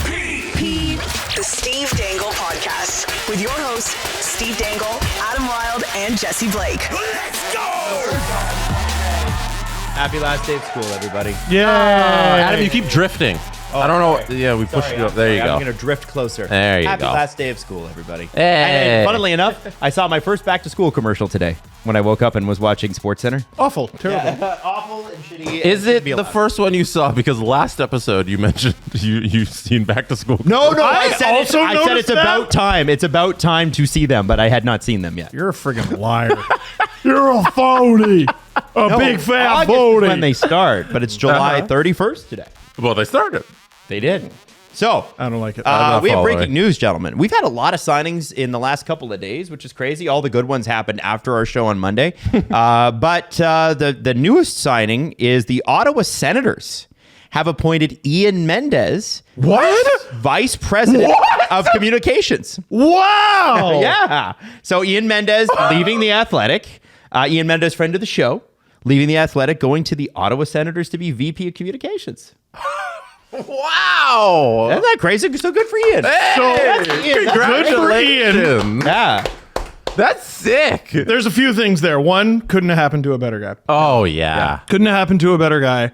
SDP, the Steve Dangle Podcast, with your hosts, Steve Dangle, Adam Wilde, and Jesse Blake. Let's go! Happy last day of school, everybody. Yeah. Adam, you keep drifting. I don't know. Sorry. Yeah, we pushed you up. There you go. I'm going to drift closer. There you Happy go. last day of school, everybody. Hey. And funnily enough, I saw my first back to school commercial today when I woke up and was watching SportsCenter. Awful. Terrible. Awful and shitty. Is it the first one you saw? Because last episode you mentioned you've seen Back to School. No, I said also I said noticed it's that. about time. It's about time to see them, but I had not seen them yet. You're a friggin' liar. You're a phony. Big fat August is phony. when they start, but it's July 31st today. Well, they started. They did. So, I don't like it. not we have following. breaking news, gentlemen. We've had a lot of signings in the last couple of days, which is crazy. All the good ones happened after our show on Monday. But the newest signing is the Ottawa Senators have appointed Ian Mendes What? Vice President of Communications. Wow. Yeah. So Ian Mendes leaving the Athletic. Ian Mendes, friend of the show, leaving the Athletic, going to the Ottawa Senators to be VP of Communications. Wow. Isn't that crazy? So good for Ian. Good for Ian. Yeah. That's sick. There's a few things there. One, couldn't have happened to a better guy. Oh, yeah. Couldn't have happened to a better guy.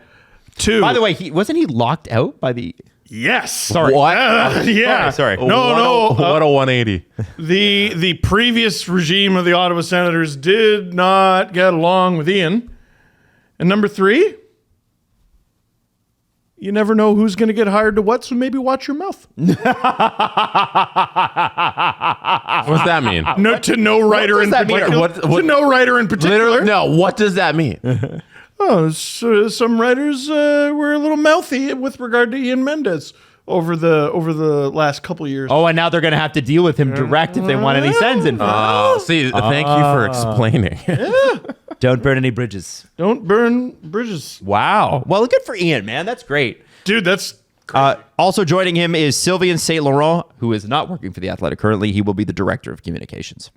Two. By the way, wasn't he locked out by the... yes. Sorry. What? Yeah. Sorry. No. What a 180. The previous regime of the Ottawa Senators did not get along with Ian. And number three, you never know who's going to get hired to what, so maybe watch your mouth. What's that mean? To no writer in that mean? particular. What- To no writer in particular. Literally, no. What does that mean? Oh, so some writers were a little mouthy with regard to Ian Mendes over the last couple years. Oh, and now they're going to have to deal with him direct if they want any sends in. See, thank you for explaining. Don't burn any bridges. Don't burn bridges. Wow. Well, good for Ian, man. That's great. Dude, that's crazy. Also joining him is Sylvain St. Laurent, who is not working for the Athletic currently. He will be the director of communications.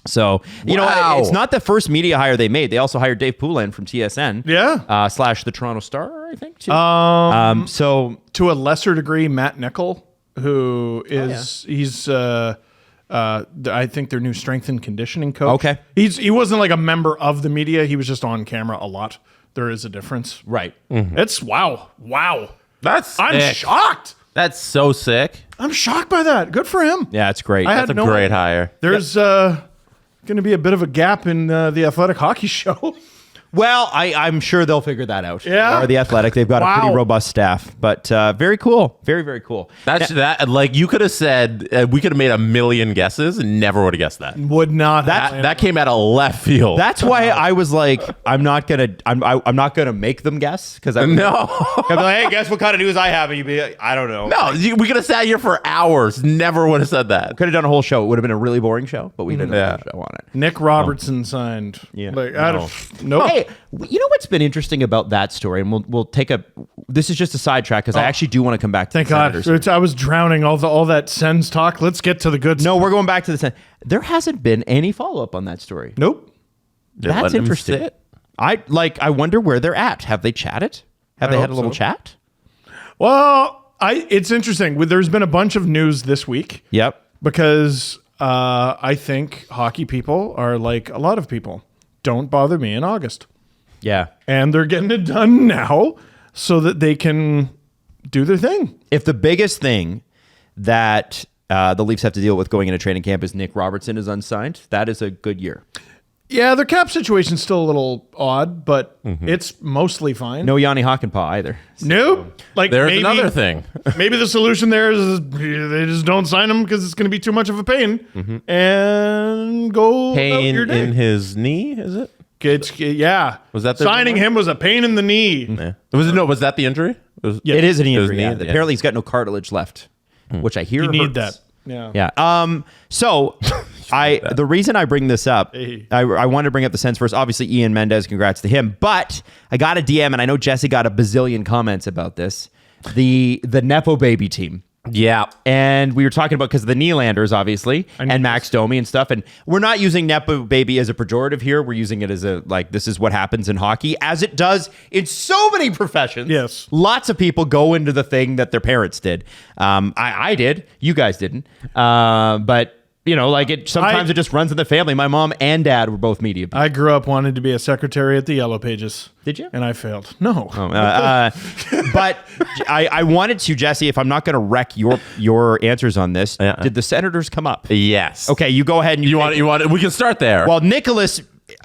So, you Wow. know, it's not the first media hire they made. They also hired Dave Poulin from TSN. Yeah. / the Toronto Star, I think, too. So, To a lesser degree, Matt Nickel, who is he's I think their new strength and conditioning coach. Okay. He wasn't like a member of the media. He was just on camera a lot. There is a difference. right. It's wow. That's I'm sick. shocked. That's so sick. I'm shocked by that. Good for him. Yeah, it's great. I had That's a no great idea. hire. There's going to be a bit of a gap in the Athletic hockey show. Well, I'm sure they'll figure that out. Yeah? Or the Athletic. They've got a pretty Wow. robust staff. But very cool. Very, very cool. That's that. Like you could have said, we could have made a million guesses and never would have guessed that. Would not. That came out of left field. That's why I was like, I'm not gonna make them guess because I'm no. be like, hey, guess what kind of news I have, and you'd be like, I don't know. No, we could have sat here for hours. Never would have said that. Could have done a whole show. It would have been a really boring show, but we didn't have a whole show on it. Nick Robertson signed. Yeah. Like, nope. Hey, you know what's been interesting about that story, and we'll take a. This is just a sidetrack because I actually do want to come back to Thank the God. Senators. I was drowning all that Sens talk. Let's get to the good No, stuff. we're going back to the Sen. There hasn't been any follow up on that story. Nope. That's Let him interesting. sit. I wonder where they're at. Have they chatted? Have I they had a hope little so. chat? Well, it's interesting. There's been a bunch of news this week Yep. because I think hockey people are like a lot of people. Don't bother me in August. Yeah. And they're getting it done now so that they can do their thing. If the biggest thing that the Leafs have to deal with going into training camp is Nick Robertson is unsigned, that is a good year. Yeah, their cap situation's still a little odd, but it's mostly fine. No Yanni Hakanpää either. Nope. Like There's maybe, another thing. maybe the solution there is they just don't sign him because it's going to be too much of a pain and go about Pain your day. in his knee, is it? Yeah. Was that the- signing him was a pain in the knee? Yeah. Was that the injury? It is an It was injury. knee, Yeah. yeah. Apparently, he's got no cartilage left, which I hear You need hurts. that. Yeah. Yeah. So the reason I bring this up, I want to bring up the Sens first. Obviously, Ian Mendes, congrats to him. But I got a DM, and I know Jesse got a bazillion comments about this. The Nepo Baby team. Yeah. And we were talking about because of the Nylanders, obviously, and Max Domi and stuff. And we're not using Nepo Baby as a pejorative here. We're using it as a, like, this is what happens in hockey, as it does in so many professions. Yes. Lots of people go into the thing that their parents did. I did. You guys didn't. But, you know, like sometimes it just runs in the family. My mom and dad were both media people. I grew up wanting to be a secretary at the Yellow Pages. Did you? And I failed. No. But I wanted to, Jesse, if I'm not going to wreck your answers on this, did the Senators come up? Yes. Okay, you go ahead and You want? We can start there. Well, Nicholas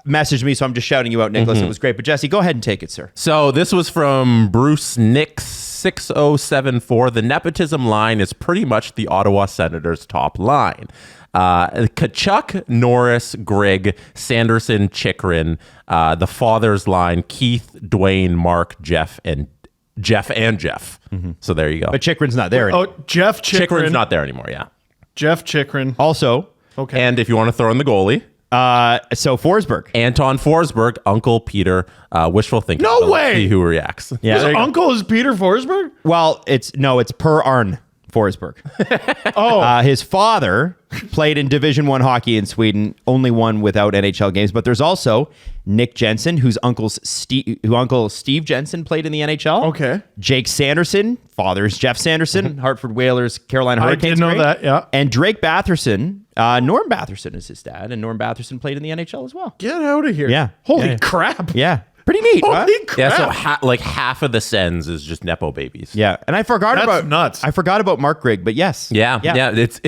messaged me, so I'm just shouting you out, Nicholas. It was great. But Jesse, go ahead and take it, sir. So this was from Bruce Nix 6074. The nepotism line is pretty much the Ottawa Senators' top line. Tkachuk, Norris, Grigg, Sanderson, Chychrun. The father's line: Keith, Dwayne, Mark, Jeff. So there you go. But Chychrun's not there anymore. Oh, Jeff Chychrun. Chychrun's not there anymore. Yeah. Jeff Chychrun. Also, Okay. And if you want to throw in the goalie, so Forsberg. Anton Forsberg, Uncle Peter, wishful thinking. No Let's way! See who reacts. Yeah. His there you go. uncle is Peter Forsberg? Well, it's Per Arne Forsberg. His father played in Division I hockey in Sweden, only one without NHL games. But there's also Nick Jensen, whose Uncle Steve Jensen played in the NHL. Okay. Jake Sanderson, father's Jeff Sanderson, Hartford Whalers, Carolina Hurricanes. I did know great. that, yeah. And Drake Batherson, Norm Batherson is his dad, and Norm Batherson played in the NHL as well. Get out of here. Yeah. Holy Yeah. crap. Yeah. Pretty neat, huh? Holy crap. Yeah, so like half of the Sens is just Nepo babies. Yeah. And I forgot That's about nuts. I forgot about Mark Grigg, but yes. Yeah. It's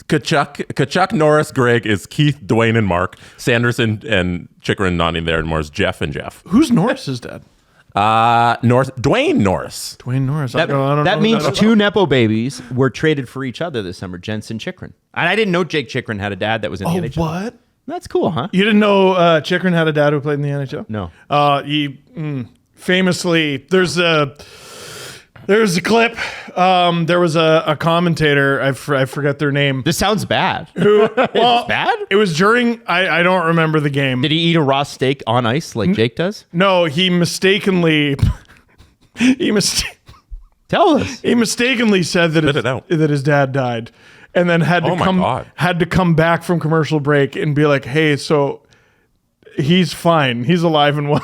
Tkachuk, Norris, Grigg is Keith, Dwayne, and Mark. Sanderson and Chychrun not in there anymore is Jeff and Jeff. Who's Norris's dad? Dwayne Norris. Dwayne Norris. That, I don't that know means that. two Nepo babies were traded for each other this summer, Jensen Chychrun. And I didn't know Jake Chychrun had a dad that was in the NHL. What? That's cool, huh? You didn't know Chychrun had a dad who played in the NHL? No. He famously, there's a clip. There was a commentator. I forget their name. This sounds bad. Well, It's bad? It was during. I don't remember the game. Did he eat a raw steak on ice like Jake does? No, he mistakenly. Tell us. He mistakenly said that it out. that his dad died, and then had Oh my God. to come back from commercial break and be like, "Hey, so he's fine. He's alive and well."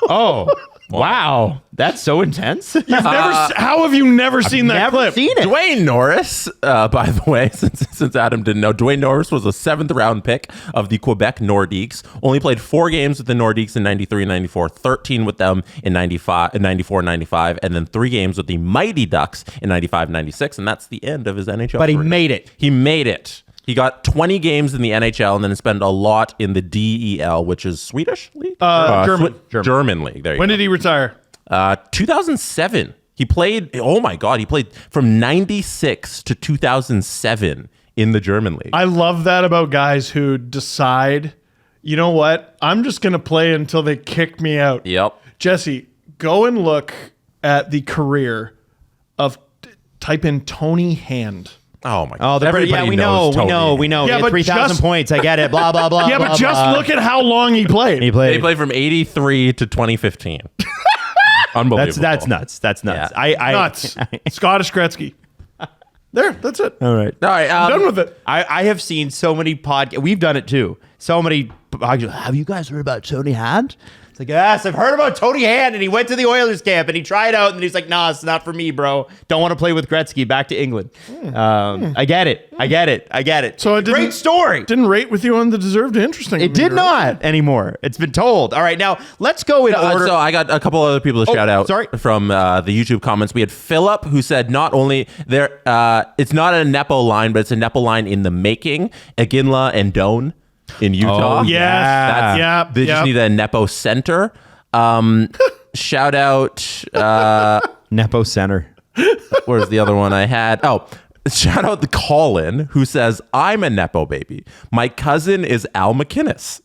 Oh, wow. That's so intense. How have you never seen that Never clip? seen it. Dwayne Norris, by the way, since Adam didn't know, Dwayne Norris was a 7th round pick of the Quebec Nordiques. Only played 4 games with the Nordiques in 93-94, 13 with them in 94-95, and then 3 games with the Mighty Ducks in 95-96, and that's the end of his NHL But he career. made it. He made it. He got 20 games in the NHL and then spent a lot in the DEL, which is Swedish league? German league. There you When go. did he retire? 2007. He played, oh my God, he played from 96 to 2007 in the German league. I love that about guys who decide, you know what? I'm just going to play until they kick me out. Yep. Jesse, go and look at the career of, type in Tony Hand. Oh my Oh, God. we know. Yeah, Yeah, but 3,000 just- points. I get it. Blah, blah, blah. Yeah, blah, but just blah. look at how long he played. He played. They played from 83 to 2015. Unbelievable. That's nuts. That's nuts. Yeah. I Nuts. Scottish Gretzky. There, that's it. All right. All right. Done with it. I have seen so many podcasts. We've done it too. So many. Have you guys heard about Tony Hand? It's like, yes, I've heard about Tony Hand, and he went to the Oilers camp and he tried out, and he's like, nah, it's not for me, bro. Don't want to play with Gretzky. Back to England. I get it. So it didn't- great story. Didn't rate with you on the deserved interesting. It did not anymore. It's been told. All right, now let's go in order. So I got a couple other people to shout out sorry. from the YouTube comments. We had Philip who said not only there, it's not a Nepo line, but it's a Nepo line in the making. Iginla and Doan in Utah. Oh, Yes. yeah. Yeah. They just need a Nepo center. Shout out. Nepo Center. Where's the other one I had? Oh, shout out the Colin who says, I'm a Nepo baby. My cousin is Al McInnes.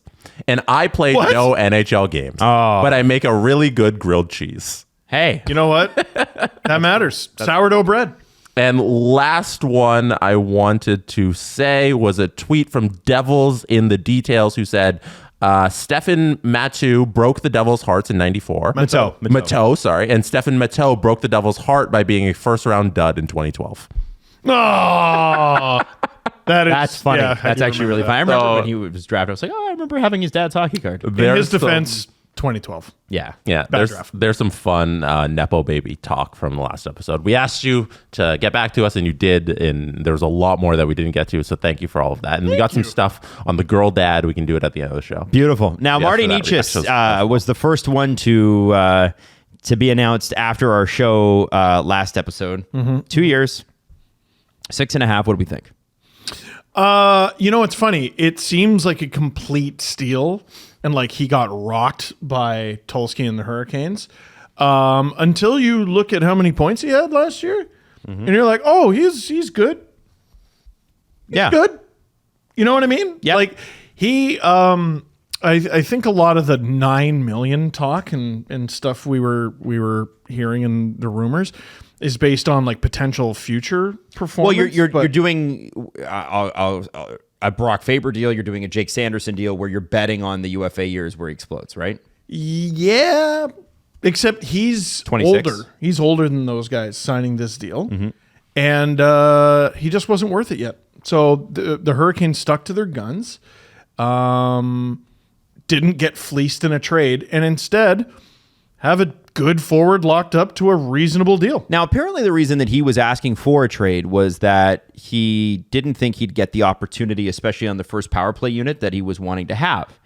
And I played What? no NHL games. Oh. But I make a really good grilled cheese. Hey. You know what? That matters. Sourdough bread. And last one I wanted to say was a tweet from Devils in the Details who said, Stefan Matteau broke the Devils' hearts in 94. Matteau. Sorry. And Stefan Matteau broke the Devils' heart by being a first-round dud in 2012. Oh, That's funny. yeah, I That's do actually remember really that. funny. I remember So- when he was drafted, I was like, oh, I remember having his dad's hockey card. In There's his some- defense, 2012. Yeah. Yeah, Bad draft. there's some fun Nepo Baby talk from the last episode. We asked you to get back to us, and you did, and there was a lot more that we didn't get to, so thank you for all of that. And we got some stuff on the girl dad. We can do it at the end of the show. Beautiful. Now, Yeah, Marty for that Necas was the first one to be announced after our show last episode. 2 years, 6.5. What do we think? It's funny. It seems like a complete steal, and like he got rocked by Tulski and the Hurricanes. Until you look at how many points he had last year, and you're like, oh, he's good. Yeah. Good. You know what I mean? Yeah. Like he, I think a lot of the 9 million talk and stuff we were hearing in the rumors is based on like potential future performance. Well, you're doing a Brock Faber deal. You're doing a Jake Sanderson deal where you're betting on the UFA years where he explodes, right? Yeah, except he's 26. older. He's older than those guys signing this deal, and he just wasn't worth it yet. So the Hurricanes stuck to their guns, didn't get fleeced in a trade, and instead have a good forward locked up to a reasonable deal. Now, apparently the reason that he was asking for a trade was that he didn't think he'd get the opportunity, especially on the first power play unit, that he was wanting to have.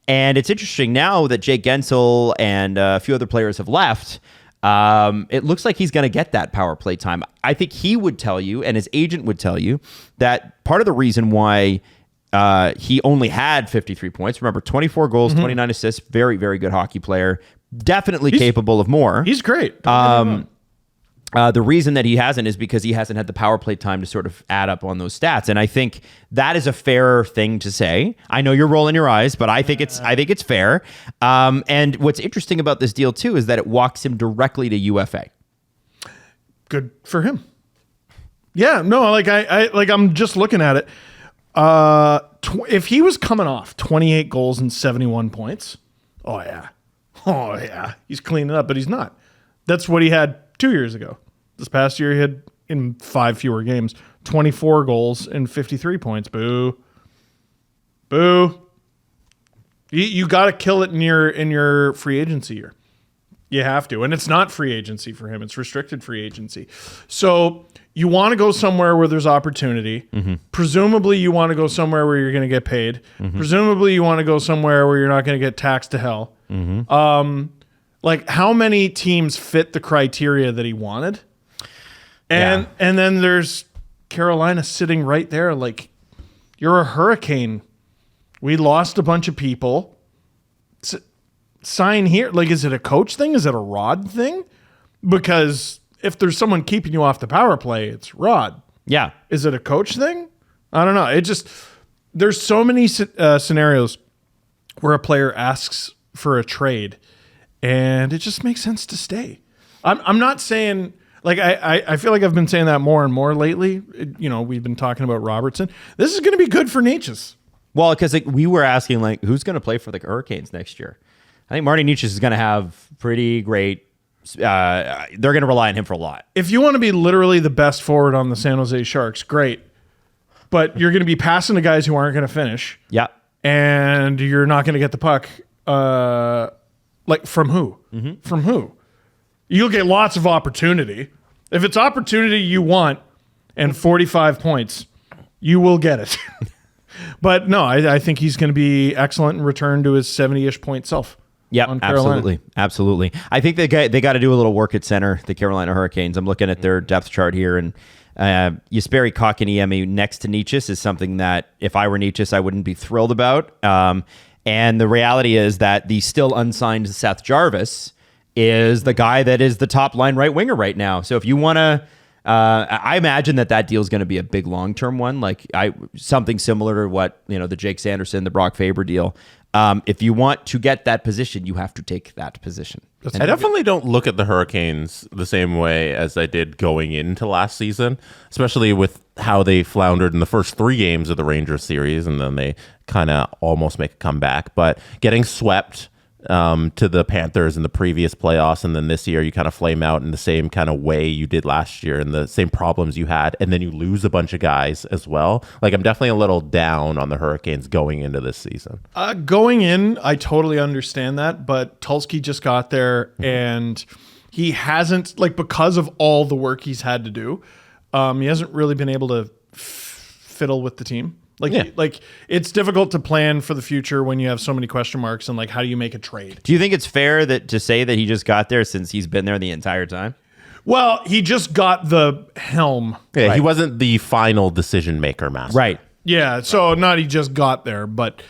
And it's interesting now that Jake Gensel and a few other players have left, it looks like he's going to get that power play time. I think he would tell you, and his agent would tell you, that part of the reason why he only had 53 points, remember, 24 goals, 29 assists, very, very good hockey player, definitely capable of more. He's great. The reason that he hasn't is because he hasn't had the power play time to sort of add up on those stats. And I think that is a fair thing to say. I know you're rolling your eyes, but I think it's fair. And what's interesting about this deal too is that it walks him directly to UFA. Good for him. Yeah, no, like I'm just looking at it. If he was coming off 28 goals and 71 points, oh yeah, he's cleaning up, but he's not. That's what he had 2 years ago. This past year, he had in 5 fewer games, 24 goals and 53 points. Boo. You got to kill it in your free agency year. You have to, and it's not free agency for him; it's restricted free agency. So you want to go somewhere where there's opportunity. Presumably, you want to go somewhere where you're going to get paid. Presumably, you want to go somewhere where you're not going to get taxed to hell. Like how many teams fit the criteria that he wanted? And then there's Carolina sitting right there. Like, you're a Hurricane. We lost a bunch of people. Sign here. Like, is it a coach thing? Is it a Rod thing? Because if there's someone keeping you off the power play, it's Rod. Yeah. Is it a coach thing? I don't know. It just, there's so many scenarios where a player asks for a trade and it just makes sense to stay. I'm not saying, like, I feel like I've been saying that more and more lately. We've been talking about Robertson. This is going to be good for Necas. Well, because we were asking, like, who's going to play for the Hurricanes next year? I think Marty Necas is going to have pretty great. They're going to rely on him for a lot. If you want to be literally the best forward on the San Jose Sharks, great. But you're going to be passing to guys who aren't going to finish. Yeah. And you're not going to get the puck. Like, from who? From who? You'll get lots of opportunity. If it's opportunity you want and 45 points, you will get it. But no, I think he's going to be excellent and return to his 70-ish point self. Yeah, absolutely. I think they got to do a little work at center, the Carolina Hurricanes. I'm looking at their depth chart here, and Jesperi Kotkaniemi next to Necas is something that if I were Necas, I wouldn't be thrilled about. And the reality is that the still unsigned Seth Jarvis is the guy that is the top line right winger right now. So if you want to, I imagine that deal is going to be a big long-term one, like something similar to what, the Jake Sanderson, the Brock Faber deal. If you want to get that position, you have to take that position. I definitely don't look at the Hurricanes the same way as I did going into last season, especially with how they floundered in the first 3 games of the Rangers series, and then they kind of almost make a comeback. But getting swept to the Panthers in the previous playoffs, and then this year you kind of flame out in the same kind of way you did last year and the same problems you had, and then you lose a bunch of guys as well. Like, I'm definitely a little down on the Hurricanes going into this season. Going in, I totally understand that, but Tulski just got there and he hasn't, like, because of all the work he's had to do, he hasn't really been able to fiddle with the team. Like it's difficult to plan for the future when you have so many question marks and, like, how do you make a trade? Do you think it's fair to say that he just got there since he's been there the entire time? Well, he just got the helm. Yeah, Right. he wasn't the final decision maker master. Right. Yeah, so not he just got there, but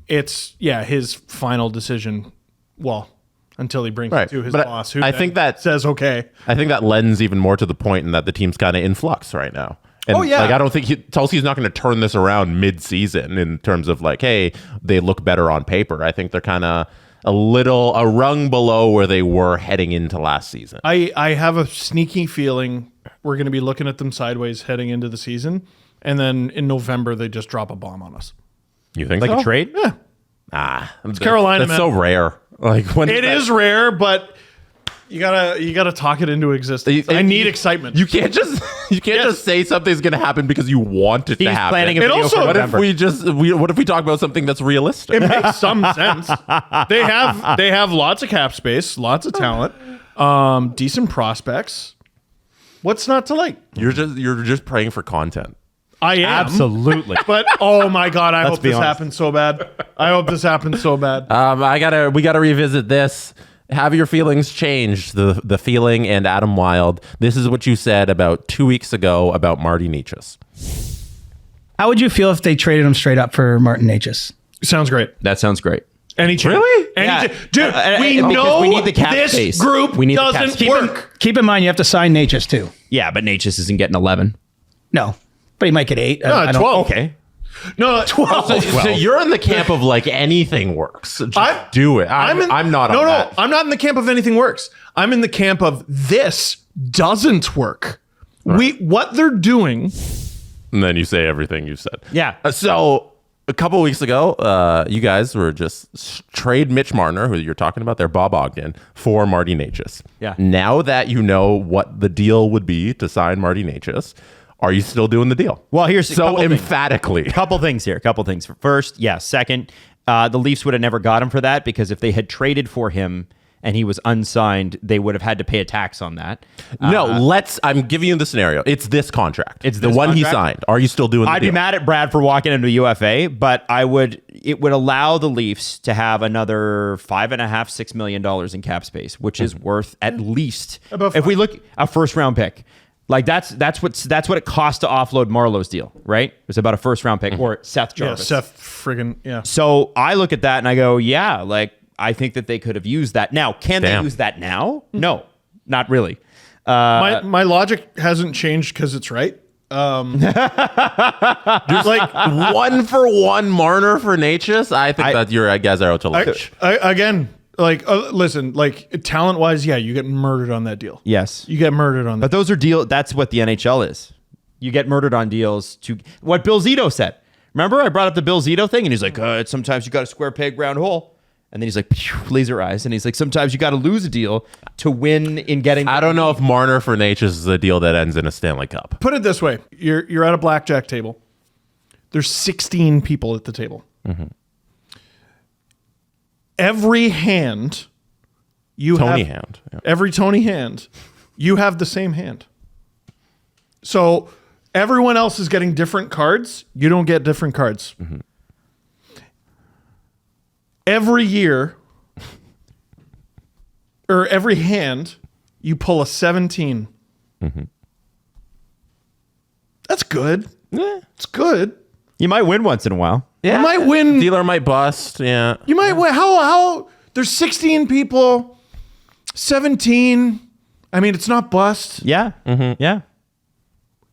it's his final decision. Well, until he brings it to his boss, who I then think that says okay. I think that lends even more to the point in that the team's kind of in flux right now. And Oh, yeah. like, I don't think Tulsi's not going to turn this around mid-season in terms of, like, hey, they look better on paper. I think they're kind of a rung below where they were heading into last season. I have a sneaky feeling we're going to be looking at them sideways heading into the season, and then in November they just drop a bomb on us. You think Like so? a trade? Yeah, It's Carolina, That's man. so rare. Like, when it is rare, but you gotta talk it into existence. I need excitement. You can't just just say something's going to happen because you want it He's to happen. planning a It video also- for What if November. What if we talk about something that's realistic? It makes some sense. They have lots of cap space, lots of talent, decent prospects. What's not to like? You're just praying for content. I am. Absolutely. But oh my god, I hope be this honest. happens so bad. I hope this happens so bad. We gotta revisit this. Have your feelings changed? The feeling and Adam Wild. This is what you said about 2 weeks ago about Marty Necas. How would you feel if they traded him straight up for Martin Necas? Sounds great. That sounds great. Any chance? Really? Yeah. Dude, we Because know we need the cap this space. group We need the cap doesn't space. work. Keep in mind, you have to sign Necas too. Yeah, but Necas isn't getting 11. No, but he might get 8. No, I don't- 12. Okay. No, 12. So you're in the camp of, like, anything works. Just I'm- do it. I'm not on that. I'm not in the camp of anything works. I'm in the camp of this doesn't work. What they're doing. And then you say everything you said. Yeah. So a couple weeks ago, you guys were just trade Mitch Marner, who you're talking about there, Bob Ogden, for Marty Necas. Yeah. Now that you know what the deal would be to sign Marty Necas, are you still doing the deal? Well, here's a so couple things. emphatically. Couple things here. Couple things. First, yeah. Second, the Leafs would have never got him for that because if they had traded for him and he was unsigned, they would have had to pay a tax on that. I'm giving you the scenario. It's this contract. It's the this one he contract? signed. Are you still doing the I'd deal? be mad at Brad for walking into UFA, but it would allow the Leafs to have another $5.5-6 million in cap space, which is worth at least, About if we look, a first round pick. Like that's what it cost to offload Marlowe's deal, right? It was about a first round pick or Seth Yeah, Jarvis. Seth friggin' yeah. So I look at that and I go, yeah, like I think that they could have used that. Now, can they use that now? No, not really. My logic hasn't changed because it's right. Just like 1-for-1 Marner for Necas. I think that you guys are out to lunch. Again, like listen, like talent wise, yeah, you get murdered on that deal. Yes. You get murdered on that. But those are that's what the NHL is. You get murdered on deals to what Bill Zito said. Remember I brought up the Bill Zito thing and he's like, sometimes you got a square peg round hole. And then he's like, phew, laser eyes. And he's like, sometimes you got to lose a deal to win in getting. I don't know if Marner for Necas is a deal that ends in a Stanley Cup. Put it this way: you're at a blackjack table. There's 16 people at the table. Mm-hmm. Every hand, Tony hand. Yeah. Every Tony hand, you have the same hand. So everyone else is getting different cards. You don't get different cards. Mm-hmm. Every year, or every hand, you pull a 17. Mm-hmm. That's good. It's good. You might win once in a while. You might win. Dealer might bust. Yeah. You might win. How? There's 16 people, 17. I mean, it's not bust. Yeah. Mm-hmm. Yeah.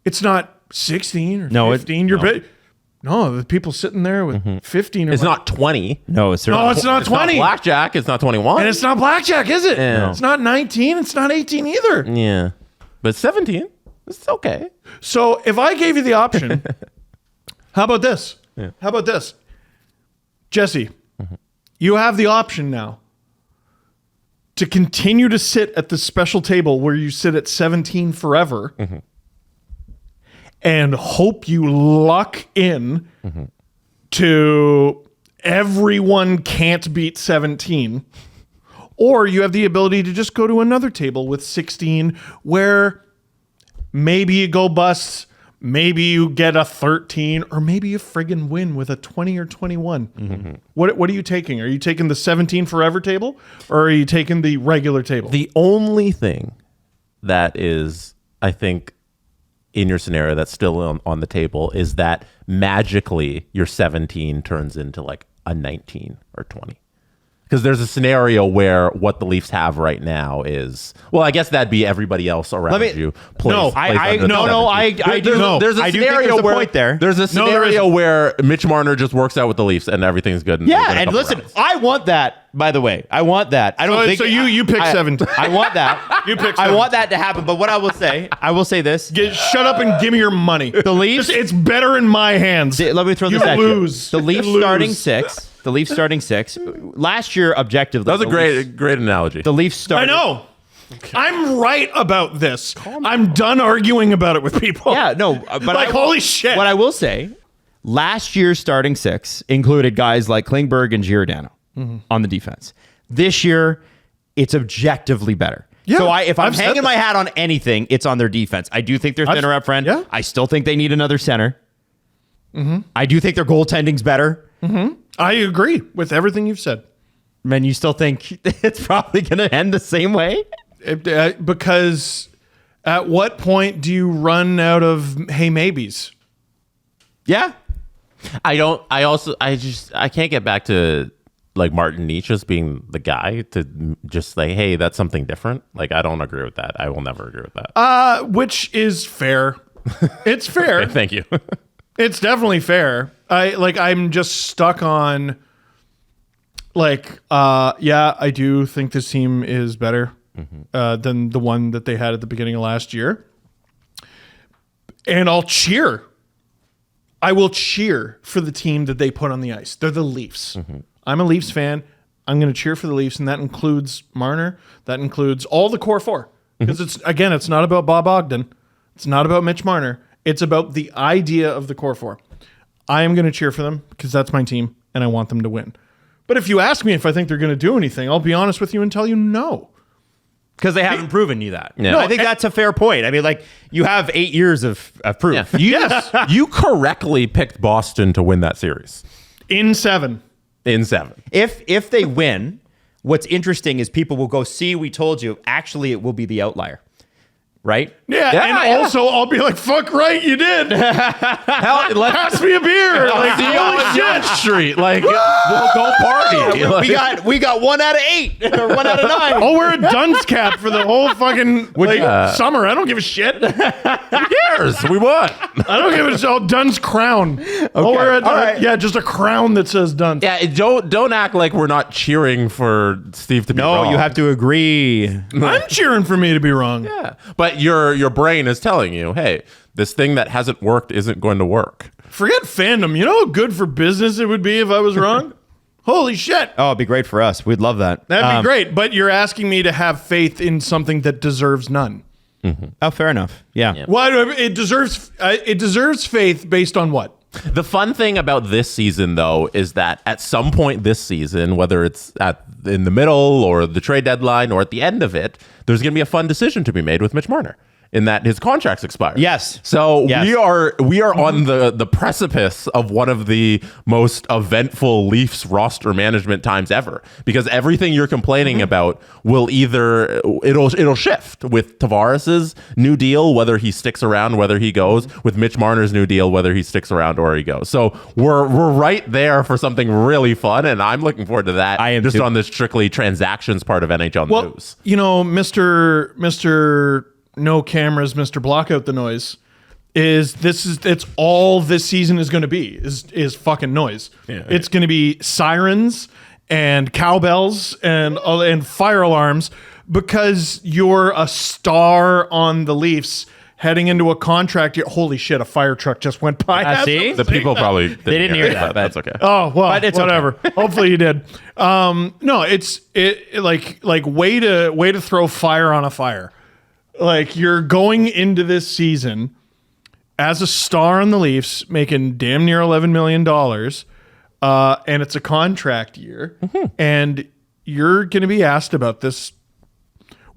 It's not 16 or No, 15. No, the people sitting there with 15. It's not 20. No, it's No, it's not 20. Blackjack. It's not 21. And it's not blackjack, is it? Yeah. It's not 19. It's not 18 either. Yeah. But 17. It's okay. So if I gave you the option, how about this? How about this? Jesse, you have the option now to continue to sit at the special table where you sit at 17 forever and hope you luck in to everyone can't beat 17. Or you have the ability to just go to another table with 16 where maybe you go bust, maybe you get a 13, or maybe you friggin' win with a 20 or 21. What are you taking? Are you taking the 17 forever table, or are you taking the regular table? The only thing that is, I think, in your scenario that's still on the table is that magically your 17 turns into like a 19 or 20. Because there's a scenario where what the Leafs have right now is, well, I guess that'd be everybody else around you. No, I do. There's a I do think scenario there's a where point there. There's a scenario where Mitch Marner just works out with the Leafs and everything's good. And Yeah, and listen, I want that. By the way, I want that. I don't think so. You pick 17. I want that. You pick 17. I want that to happen. But what I will say this: Shut up and give me your money. the Leafs. It's better in my hands. Let me throw this at lose. you. The Leafs You starting lose. six. The Leafs starting six. Last year, objectively, That was a great analogy. The Leafs started. I know. I'm right about this. I'm done arguing about it with people. Yeah, no, but Like, holy shit. What I will say, last year's starting six included guys like Klingberg and Giordano on the defense. This year, it's objectively better. Yeah, So if I'm I've said hanging my that. hat on anything, it's on their defense. I do think they're thinner up front. Yeah. I still think they need another center. I do think their goaltending's better. I agree with everything you've said. Man, you still think it's probably going to end the same way? Because at what point do you run out of hey maybes? Yeah. I can't get back to like Martin Necas being the guy to just say, hey, that's something different. Like, I don't agree with that. I will never agree with that. Which is fair. It's fair. Okay, thank you. It's definitely fair. I'm just stuck on I do think this team is better than the one that they had at the beginning of last year. And I'll cheer. I will cheer for the team that they put on the ice. They're the Leafs. I'm a Leafs fan. I'm going to cheer for the Leafs, and that includes Marner. That includes all the core four. Because it's not about Bob Ogden. It's not about Mitch Marner. It's about the idea of the core four. I am going to cheer for them because that's my team, and I want them to win. But if you ask me if I think they're going to do anything, I'll be honest with you and tell you no. Because they haven't proven you that. Yeah. No, I think that's a fair point. I mean, like, you have 8 years of proof. Yeah. You correctly picked Boston to win that series. In 7. In 7. If they win, what's interesting is people will go, see, we told you. Actually, it will be the outlier. Right? Yeah, also I'll be like, fuck right, you did. Hell, Pass me a beer. Like, see you holy on shit. Yonge Street. Like, we'll go party. We got 1 out of 8 or 1 out of 9. I'll wear a dunce cap for the whole fucking summer. I don't give a shit. Who cares? We won. I don't give a shit. I'll dunce crown. I'll wear just a crown that says dunce. Yeah, don't act like we're not cheering for Steve to be wrong. No, you have to agree. I'm cheering for me to be wrong. Yeah, but your brain is telling you, hey, this thing that hasn't worked isn't going to work. Forget fandom. You know how good for business it would be if I was wrong? Holy shit. Oh, it'd be great for us. We'd love that. That'd be great. But you're asking me to have faith in something that deserves none. Oh, fair enough. Yeah. Well, it deserves faith based on what? The fun thing about this season, though, is that at some point this season, whether it's in the middle or the trade deadline or at the end of it, there's going to be a fun decision to be made with Mitch Marner in that his contract's expired. Yes. So Yes. we are on the precipice of one of the most eventful Leafs roster management times ever, because everything you're complaining about will either it'll shift with Tavares's new deal, whether he sticks around, whether he goes, with Mitch Marner's new deal, whether he sticks around or he goes. So we're right there for something really fun, and I'm looking forward to that. I am just too. on this strictly transactions part of NHL news. You know, Mr. No cameras, Mr. Block Out the Noise, it's all this season is going to be is fucking noise. Yeah. It's going to be sirens and cowbells and fire alarms because you're a star on the Leafs heading into a contract year. Holy shit, a fire truck just went by. See? The people probably didn't hear that, but that's okay. Oh, well, But it's whatever. Hopefully you did. No, it's like way to throw fire on a fire. Like, you're going into this season as a star on the Leafs, making damn near $11 million, and it's a contract year, and you're going to be asked about this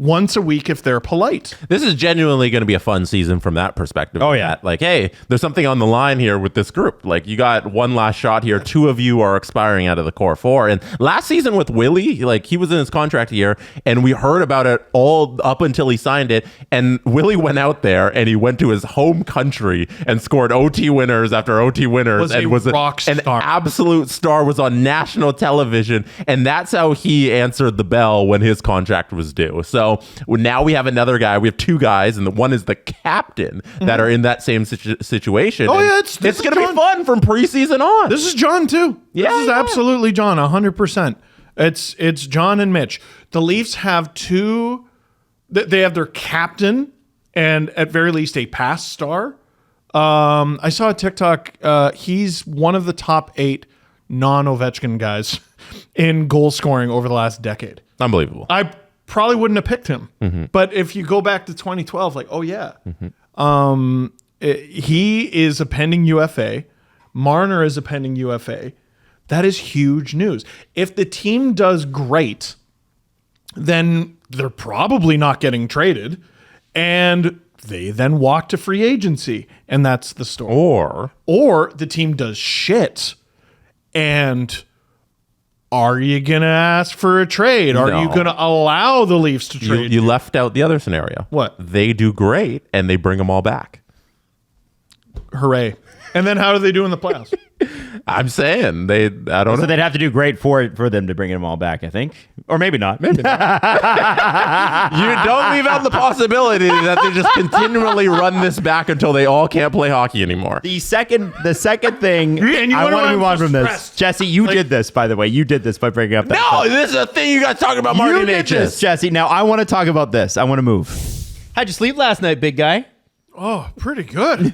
once a week if they're polite. This is genuinely going to be a fun season from that perspective. Oh, yeah. Like, hey, there's something on the line here with this group. Like, you got one last shot here. 2 of you are expiring out of the core 4. And last season with Willie, like, he was in his contract year, and we heard about it all up until he signed it. And Willie went out there, and he went to his home country and scored OT winners after OT winners. And was rock an star. absolute star, was on national television. And that's how he answered the bell when his contract was due. So now we have another guy. We have 2 guys, and the one is the captain that are in that same situation. Oh, And yeah, it's this is going to be John. fun from preseason on. This is John, too. Yeah, This is yeah. absolutely John, 100%. It's John and Mitch. The Leafs have 2. They have their captain and, at very least, a past star. I saw a TikTok. He's one of the top 8 non-Ovechkin guys in goal scoring over the last decade. Unbelievable. I probably wouldn't have picked him. But if you go back to 2012, like, oh, yeah. He is a pending UFA. Marner is a pending UFA. That is huge news. If the team does great, then they're probably not getting traded. And they then walk to free agency. And that's the story. Or the team does shit. And are you going to ask for a trade? Are No. you going to allow the Leafs to trade? You left out the other scenario. What? They do great, and they bring them all back. Hooray. And then how do they do in the playoffs? I'm saying I don't So know. they'd have to do great for them to bring them all back, I think. Or maybe not. You don't leave out the possibility that they just continually run this back until they all can't play hockey anymore. The second thing, And you I wonder want why to move I'm on so from this. stressed. Jesse, you did this, by the way. You did this by bringing up that. No, stuff. this is a thing you guys talking about You Martin did this, Necas. Jesse. Now, I want to talk about this. I want to move. How'd you sleep last night, big guy? Oh, pretty good.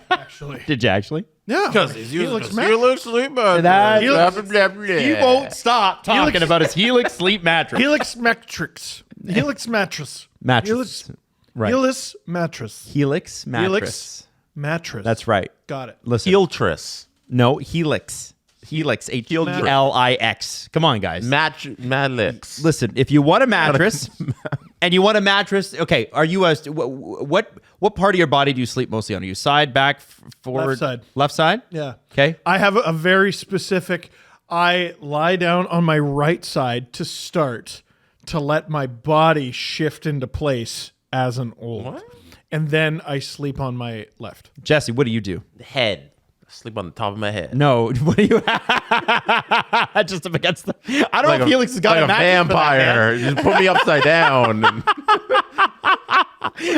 Actually. Did you actually? Yeah. Because he's using Helix his Max. Helix sleep mattress. That- Blah, blah, blah. You won't stop talking Helix- about his Helix sleep mattress. Helix Matrix. Helix Mattress. Mattress. Helix, Right. Helix Mattress. Helix mattress. Helix Mattress. That's right. Got it. Listen. Heltris. No, Helix. Helix. H-E-L-I-X. Come on, guys. Madlix. Listen, if you want a mattress and you want a mattress, okay, are you what part of your body do you sleep mostly on? Are you side, back, forward? Left side. Left side? Yeah. Okay. I have a very specific, I lie down on my right side to start to let my body shift into place as an old. What? And then I sleep on my left. Jesse, what do you do? Head. Sleep on the top of my head. No, what do you just up against the I don't know if Helix has got like a a mattress for that, man. vampire. Just put me upside down. And,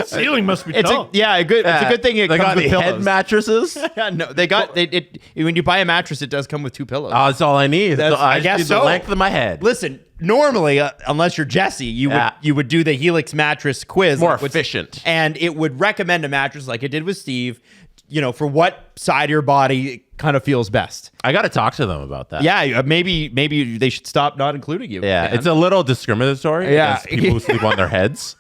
Ceiling must be It's tall. it's a good thing it they comes got with the pillows. head mattresses. Yeah, no, they got it. When you buy a mattress, it does come with 2 pillows. Oh, that's all I need. That's- I I just guess need so. the length of my head. Listen, normally, unless you're Jesse, Yeah. you would do the Helix mattress quiz. More which- efficient. and it would recommend a mattress like it did with Steve. For what side of your body kind of feels best. I got to talk to them about that. Yeah, maybe they should stop not including you. Yeah, man. it's a little discriminatory Yeah. against people who sleep on their heads.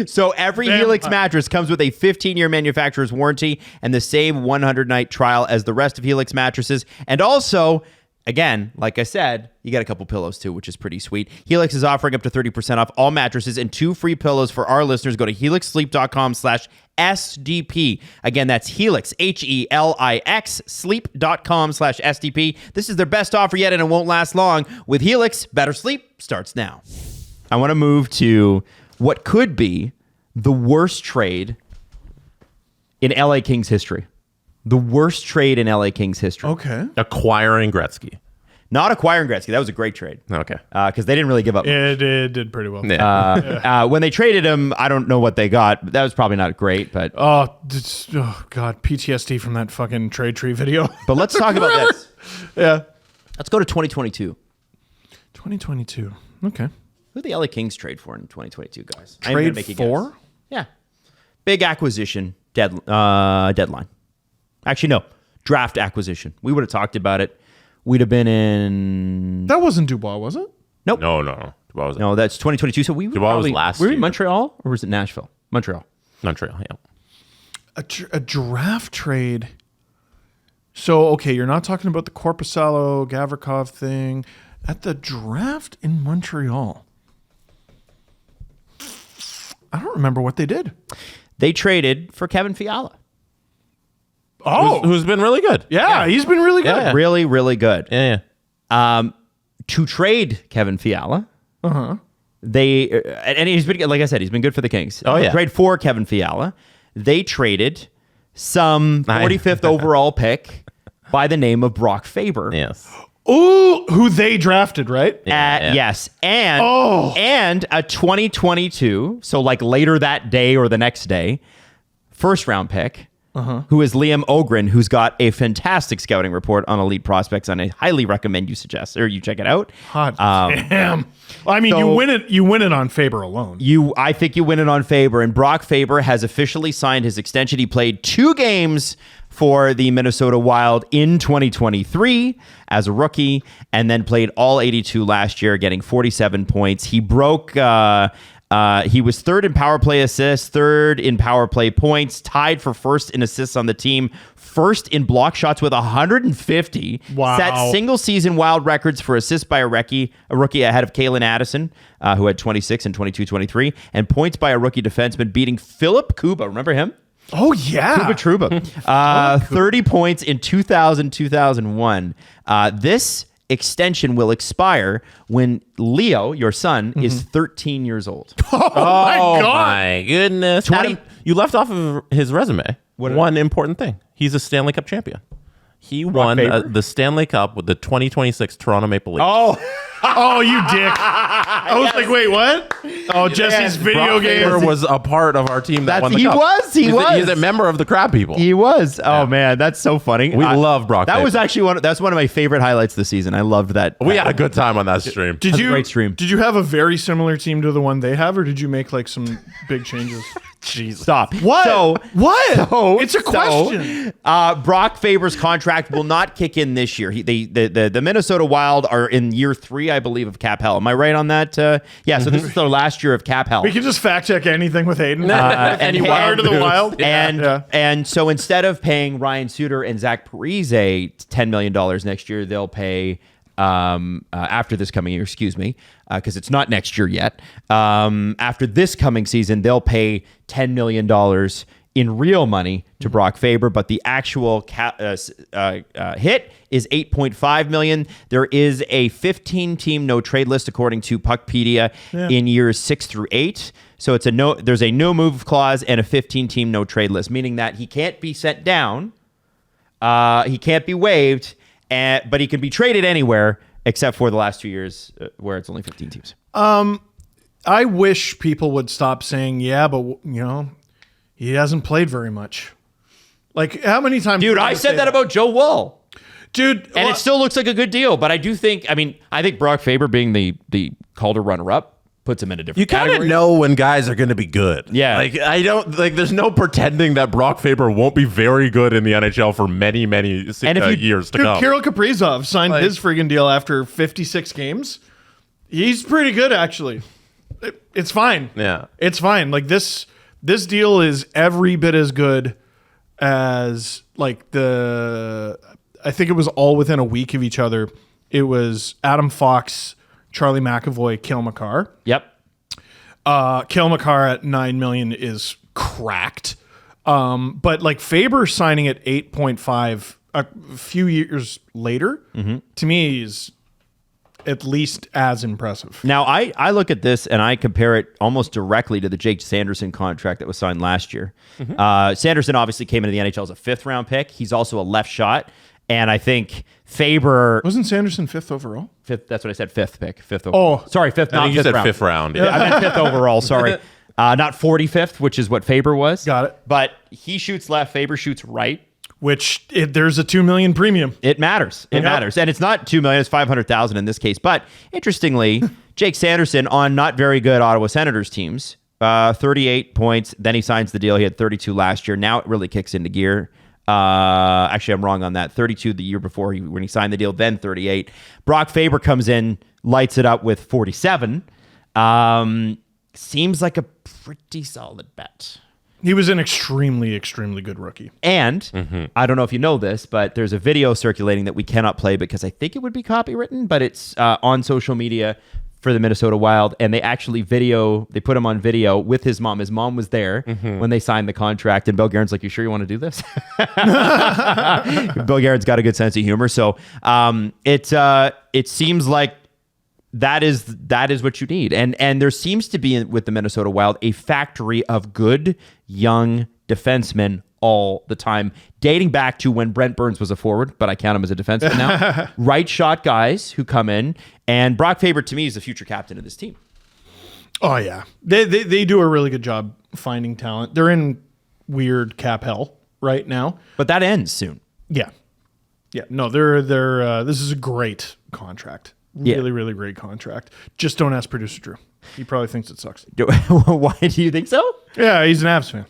So every Helix mattress comes with a 15-year manufacturer's warranty and the same 100-night trial as the rest of Helix mattresses. And also, again, like I said, you got a couple pillows too, which is pretty sweet. Helix is offering up to 30% off all mattresses and 2 free pillows for our listeners. Go to helixsleep.com/SDP. Again, that's Helix, HELIX, sleep.com/SDP. This is their best offer yet, and it won't last long. With Helix, better sleep starts now. I want to move to what could be the worst trade in LA Kings history. The worst trade in LA Kings history. Okay. Acquiring Gretzky. Not acquiring Gretzky. That was a great trade. Okay. Because they didn't really give up. It did pretty well. Yeah. When they traded him, I don't know what they got. That was probably not great, but Oh God, PTSD from that fucking trade tree video. but let's talk about this. Yeah. Let's go to 2022. 2022. Okay. Who did the LA Kings trade for in 2022, guys? I am gonna Trade make you for? guess. Yeah. big acquisition deadline. Actually, no, draft acquisition. We would have talked about it. We'd have been in. That wasn't Dubois, was it? Nope. No. Dubois was No, that's 2022. So we Dubois was last Were we year. in Montreal or was it Nashville? Montreal. Montreal, yeah. A draft trade. So, okay, you're not talking about the Korpisalo, Gavrikov thing. At the draft in Montreal, I don't remember what they did. They traded for Kevin Fiala. Oh, Who's been really good. yeah, he's been really good. Yeah. Really, really good. Yeah. To trade Kevin Fiala. They and he's been, like I said, he's been good for the Kings. Oh, yeah. Trade for Kevin Fiala. They traded some 45th overall pick by the name of Brock Faber. Yes. Ooh, who they drafted, right? Yeah. Yes, and a 2022, so like later that day or the next day, first round pick, who is Liam Ogren, who's got a fantastic scouting report on elite prospects, and I highly recommend you check it out. Hot damn. Well, I mean, so- you win it on Faber alone. I think you win it on Faber, and Brock Faber has officially signed his extension. He played 2 games for the Minnesota Wild in 2023 as a rookie, and then played all 82 last year, getting 47 points. He broke. He was 3rd in power play assists, 3rd in power play points, tied for 1st in assists on the team, 1st in block shots with 150. Wow. Set single season Wild records for assists by a rookie ahead of Kalen Addison, who had 26 and 22-23, and points by a rookie defenseman, beating Philip Kuba. Remember him? Oh, yeah. Truba. 30 points in 2000-2001. This extension will expire when Leo, your son, is 13 years old. Oh, my God. My goodness. 20 Adam, you left off of his resume one important thing. He's a Stanley Cup champion. He won the Stanley Cup with the 2026 Toronto Maple Leafs. Oh, you dick. I was like, wait, what? Oh, Jesse's video Brock game. Faber was a part of our team that won the he cup. was. He was. He's a member of the Crab People. He was. Oh man, that's so funny. We love Brock That Faber. was actually that's one of my favorite highlights this season. I loved that. We had a good time on that stream. Did a you great stream. Did you have a very similar team to the one they have, or did you make like some big changes? Jesus. Stop. What? What? So It's a question. Brock Faber's contract will not kick in this year. The Minnesota Wild are in year 3, I believe, of cap hell. Am I right on that? Yeah. So this is their last year of cap hell. We can just fact check anything with Hayden. and Wild to the Wild. And so instead of paying Ryan Suter and Zach Parise $10 million next year, they'll pay after this coming year, because it's not next year yet. After this coming season, they'll pay $10 million in real money to Brock Faber, but the actual hit is $8.5 million. There is a 15-team no trade list according to Puckpedia in years 6 through 8. So it's there's a no move clause and a 15-team no trade list, meaning that he can't be sent down, he can't be waived, but he can be traded anywhere except for the last 2 years where it's only 15 teams. I wish people would stop saying, yeah, but he hasn't played very much. Like, how many times? Dude, I said that about Joe Woll. Dude, And it still looks like a good deal, but I do think, I think Brock Faber being the Calder runner-up puts him in a different You kind of category. know when guys are going to be good. Yeah. There's no pretending that Brock Faber won't be very good in the NHL for many years to come. Kirill Kaprizov signed his friggin' deal after 56 games. He's pretty good, actually. It's fine. Yeah. It's fine. Like, this deal is every bit as good as like I think it was all within a week of each other. It was Adam Fox, Charlie McAvoy, Cale Makar. Yep. Cale Makar at $9 million is cracked. But like Faber signing at 8.5 a few years later, to me is at least as impressive. Now, I look at this and I compare it almost directly to the Jake Sanderson contract that was signed last year. Sanderson obviously came into the NHL as a 5th-round pick. He's also a left shot. And I think Faber... Wasn't Sanderson 5th overall? 5th, that's what I said, 5th pick. 5th overall. Oh. Sorry, 5th, I not think you 5th said round. 5th round. Yeah, I meant 5th overall, sorry. Not 45th, which is what Faber was. Got it. But he shoots left, Faber shoots right. Which there's a $2 million premium. It matters. It matters. And it's not $2 million, it's $500,000 in this case. But interestingly, Jake Sanderson on not very good Ottawa Senators teams 38 points. Then he signs the deal. He had 32 last year. Now it really kicks into gear. Actually, I'm wrong on that. 32 the year before when he signed the deal, then 38. Brock Faber comes in, lights it up with 47. Seems like a pretty solid bet. He was an extremely, extremely good rookie. And I don't know if you know this, but there's a video circulating that we cannot play because I think it would be copywritten, but it's on social media for the Minnesota Wild. And they actually they put him on video with his mom. His mom was there when they signed the contract. And Bill Guerin's like, you sure you want to do this? Bill Guerin's got a good sense of humor. So it seems like that is what you need. And there seems to be with the Minnesota Wild a factory of good young defensemen all the time, dating back to when Brent Burns was a forward, but I count him as a defenseman now. Right shot guys who come in, and Brock Faber to me is the future captain of this team. Oh yeah, they do a really good job finding talent. They're in weird cap hell right now, but that ends soon. Yeah. No, they're this is a great contract. Really, really great contract. Just don't ask producer Drew. He probably thinks it sucks. Why do you think so? Yeah, he's an Avs fan.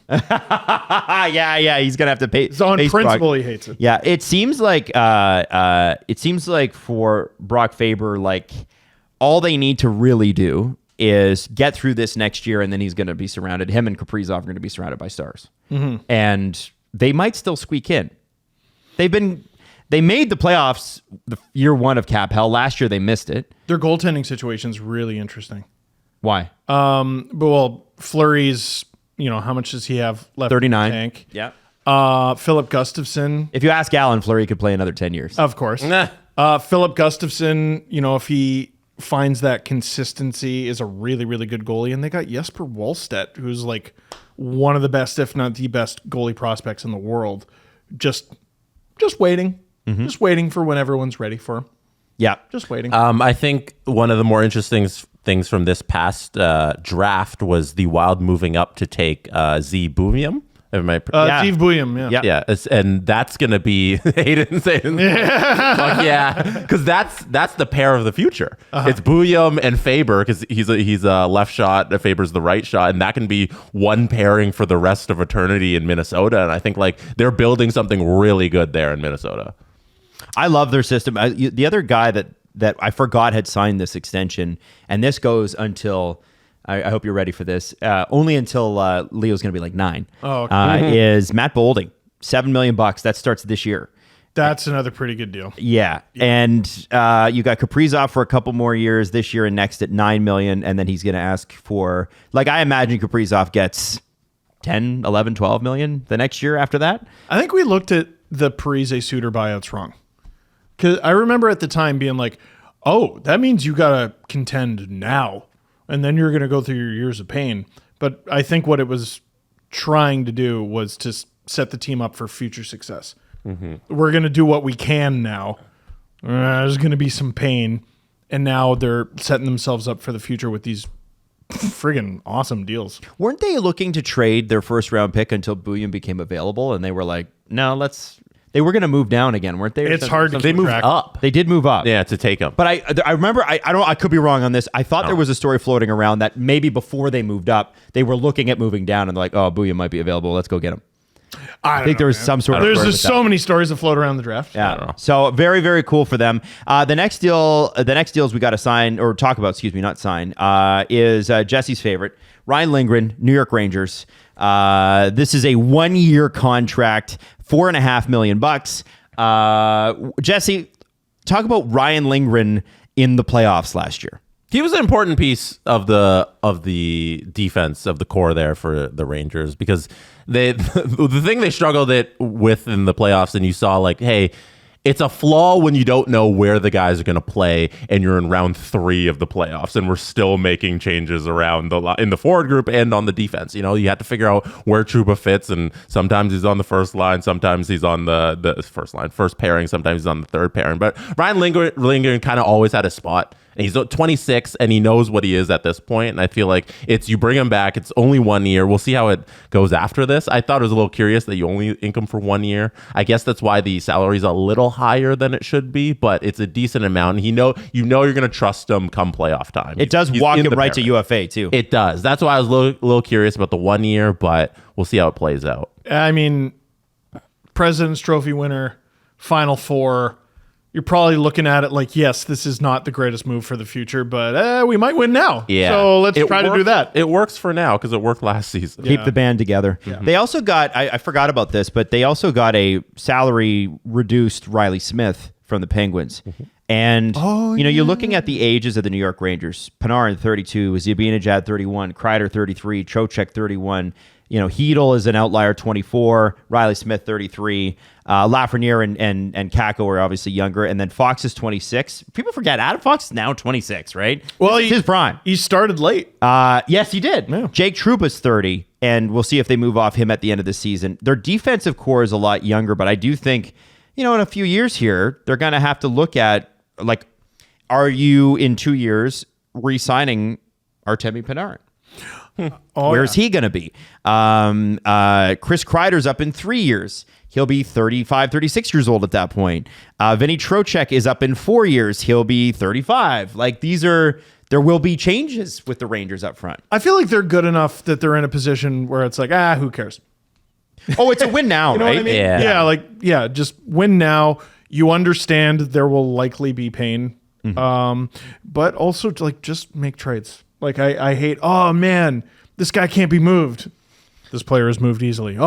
yeah, he's gonna have to pay. So on principle, he hates it. Yeah, it seems like for Brock Faber, like all they need to really do is get through this next year, and then he's gonna be surrounded. Him and Kaprizov are gonna be surrounded by stars, and they might still squeak in. They made the playoffs the year one of cap hell. Last year they missed it. Their goaltending situation is really interesting. Why? Fleury's, how much does he have left 39. in the tank? Yeah. Philip Gustafson. If you ask Alan, Fleury could play another 10 years. Of course. Philip Gustafson, if he finds that consistency, is a really, really good goalie. And they got Jesper Wallstedt, who's like one of the best, if not the best goalie prospects in the world. Just waiting. Just waiting for when everyone's ready for him. Yeah. Just waiting. I think one of the more interesting things from this past draft was the Wild moving up to take Z Boomium. Steve Booyam, yeah. And that's gonna be Hayden saying, "Fuck yeah," because that's the pair of the future. It's Booyam and Faber because he's a left shot, Faber's the right shot, and that can be one pairing for the rest of eternity in Minnesota. And I think like they're building something really good there in Minnesota. I love their system. The other guy that I forgot had signed this extension, and this goes until. I hope you're ready for this. Only until Leo's going to be like 9. Oh, okay. Is Matt Bolding, $7 million. That starts this year. That's another pretty good deal. Yeah. And you got Kaprizov for a couple more years this year and next at $9 million. And then he's going to ask for, like, I imagine Kaprizov gets 10, 11, 12 million the next year after that. I think we looked at the Parise Suter buyouts wrong. Because I remember at the time being like, oh, that means you got to contend now. And then you're going to go through your years of pain. But I think what it was trying to do was to set the team up for future success. We're going to do what we can now. There's going to be some pain. And now they're setting themselves up for the future with these friggin' awesome deals. Weren't they looking to trade their first round pick until Booyam became available? And they were like, no, they were going to move down again, weren't they? It's hard to They moved track. up. They did move up. Yeah, to take him. But I remember, I could be wrong on this. I thought there was a story floating around that maybe before they moved up, they were looking at moving down and they're like, oh, Booyam might be available. Let's go get him. I think there was some sort of. There's just so many stories that float around the draft. Yeah. So very, very cool for them. The next deals we got to sign or talk about, not sign, is Jesse's favorite, Ryan Lindgren, New York Rangers. This is a 1-year contract, $4.5 million. Jesse, talk about Ryan Lindgren in the playoffs last year. He was an important piece of the defense of the core there for the Rangers because the thing they struggled with in the playoffs, and you saw like, hey, it's a flaw when you don't know where the guys are going to play and you're in round 3 of the playoffs and we're still making changes around in the forward group and on the defense. You have to figure out where Trouba fits, and sometimes he's on the first line, sometimes he's on the first line, first pairing, sometimes he's on the third pairing. But Ryan Lindgren kind of always had a spot And he's 26 and he knows what he is at this point. And I feel like you bring him back. It's only 1 year. We'll see how it goes after this. I thought it was a little curious that you only ink him for 1 year. I guess that's why the salary is a little higher than it should be, but it's a decent amount. And you know you're going to trust him come playoff time. It does walk him right to UFA too. It does. That's why I was a little curious about the 1 year, but we'll see how it plays out. I mean, President's Trophy winner, Final Four. You're probably looking at it like, yes, this is not the greatest move for the future, but we might win now. Yeah. So let's try to do that. It works for now because it worked last season. Keep the band together. Yeah. They also got, I forgot about this, but they also got a salary reduced Riley Smith from the Penguins. And, you're looking at the ages of the New York Rangers. Panarin, 32, Zibanejad, 31, Kreider, 33, Trocheck, 31. Hedel is an outlier, 24. Riley Smith, 33. Lafreniere and Kakko are obviously younger. And then Fox is 26. People forget Adam Fox is now 26, right? Well, his prime. He started late. Yes, he did. Yeah. Jake Trouba's 30, and we'll see if they move off him at the end of the season. Their defensive core is a lot younger, but I do think, in a few years here, they're going to have to look at, are you in 2 years re-signing Artemi Panarin? Where's he going to be? Chris Kreider's up in 3 years. He'll be 35, 36 years old at that point. Vinny Trocheck is up in 4 years. He'll be 35. There will be changes with the Rangers up front. I feel like they're good enough that they're in a position where it's like, who cares? Oh, it's a win now, you know right? What I mean? Yeah, just win now. You understand there will likely be pain. But also just make trades. I hate, oh man, this guy can't be moved. This player is moved easily. Oh,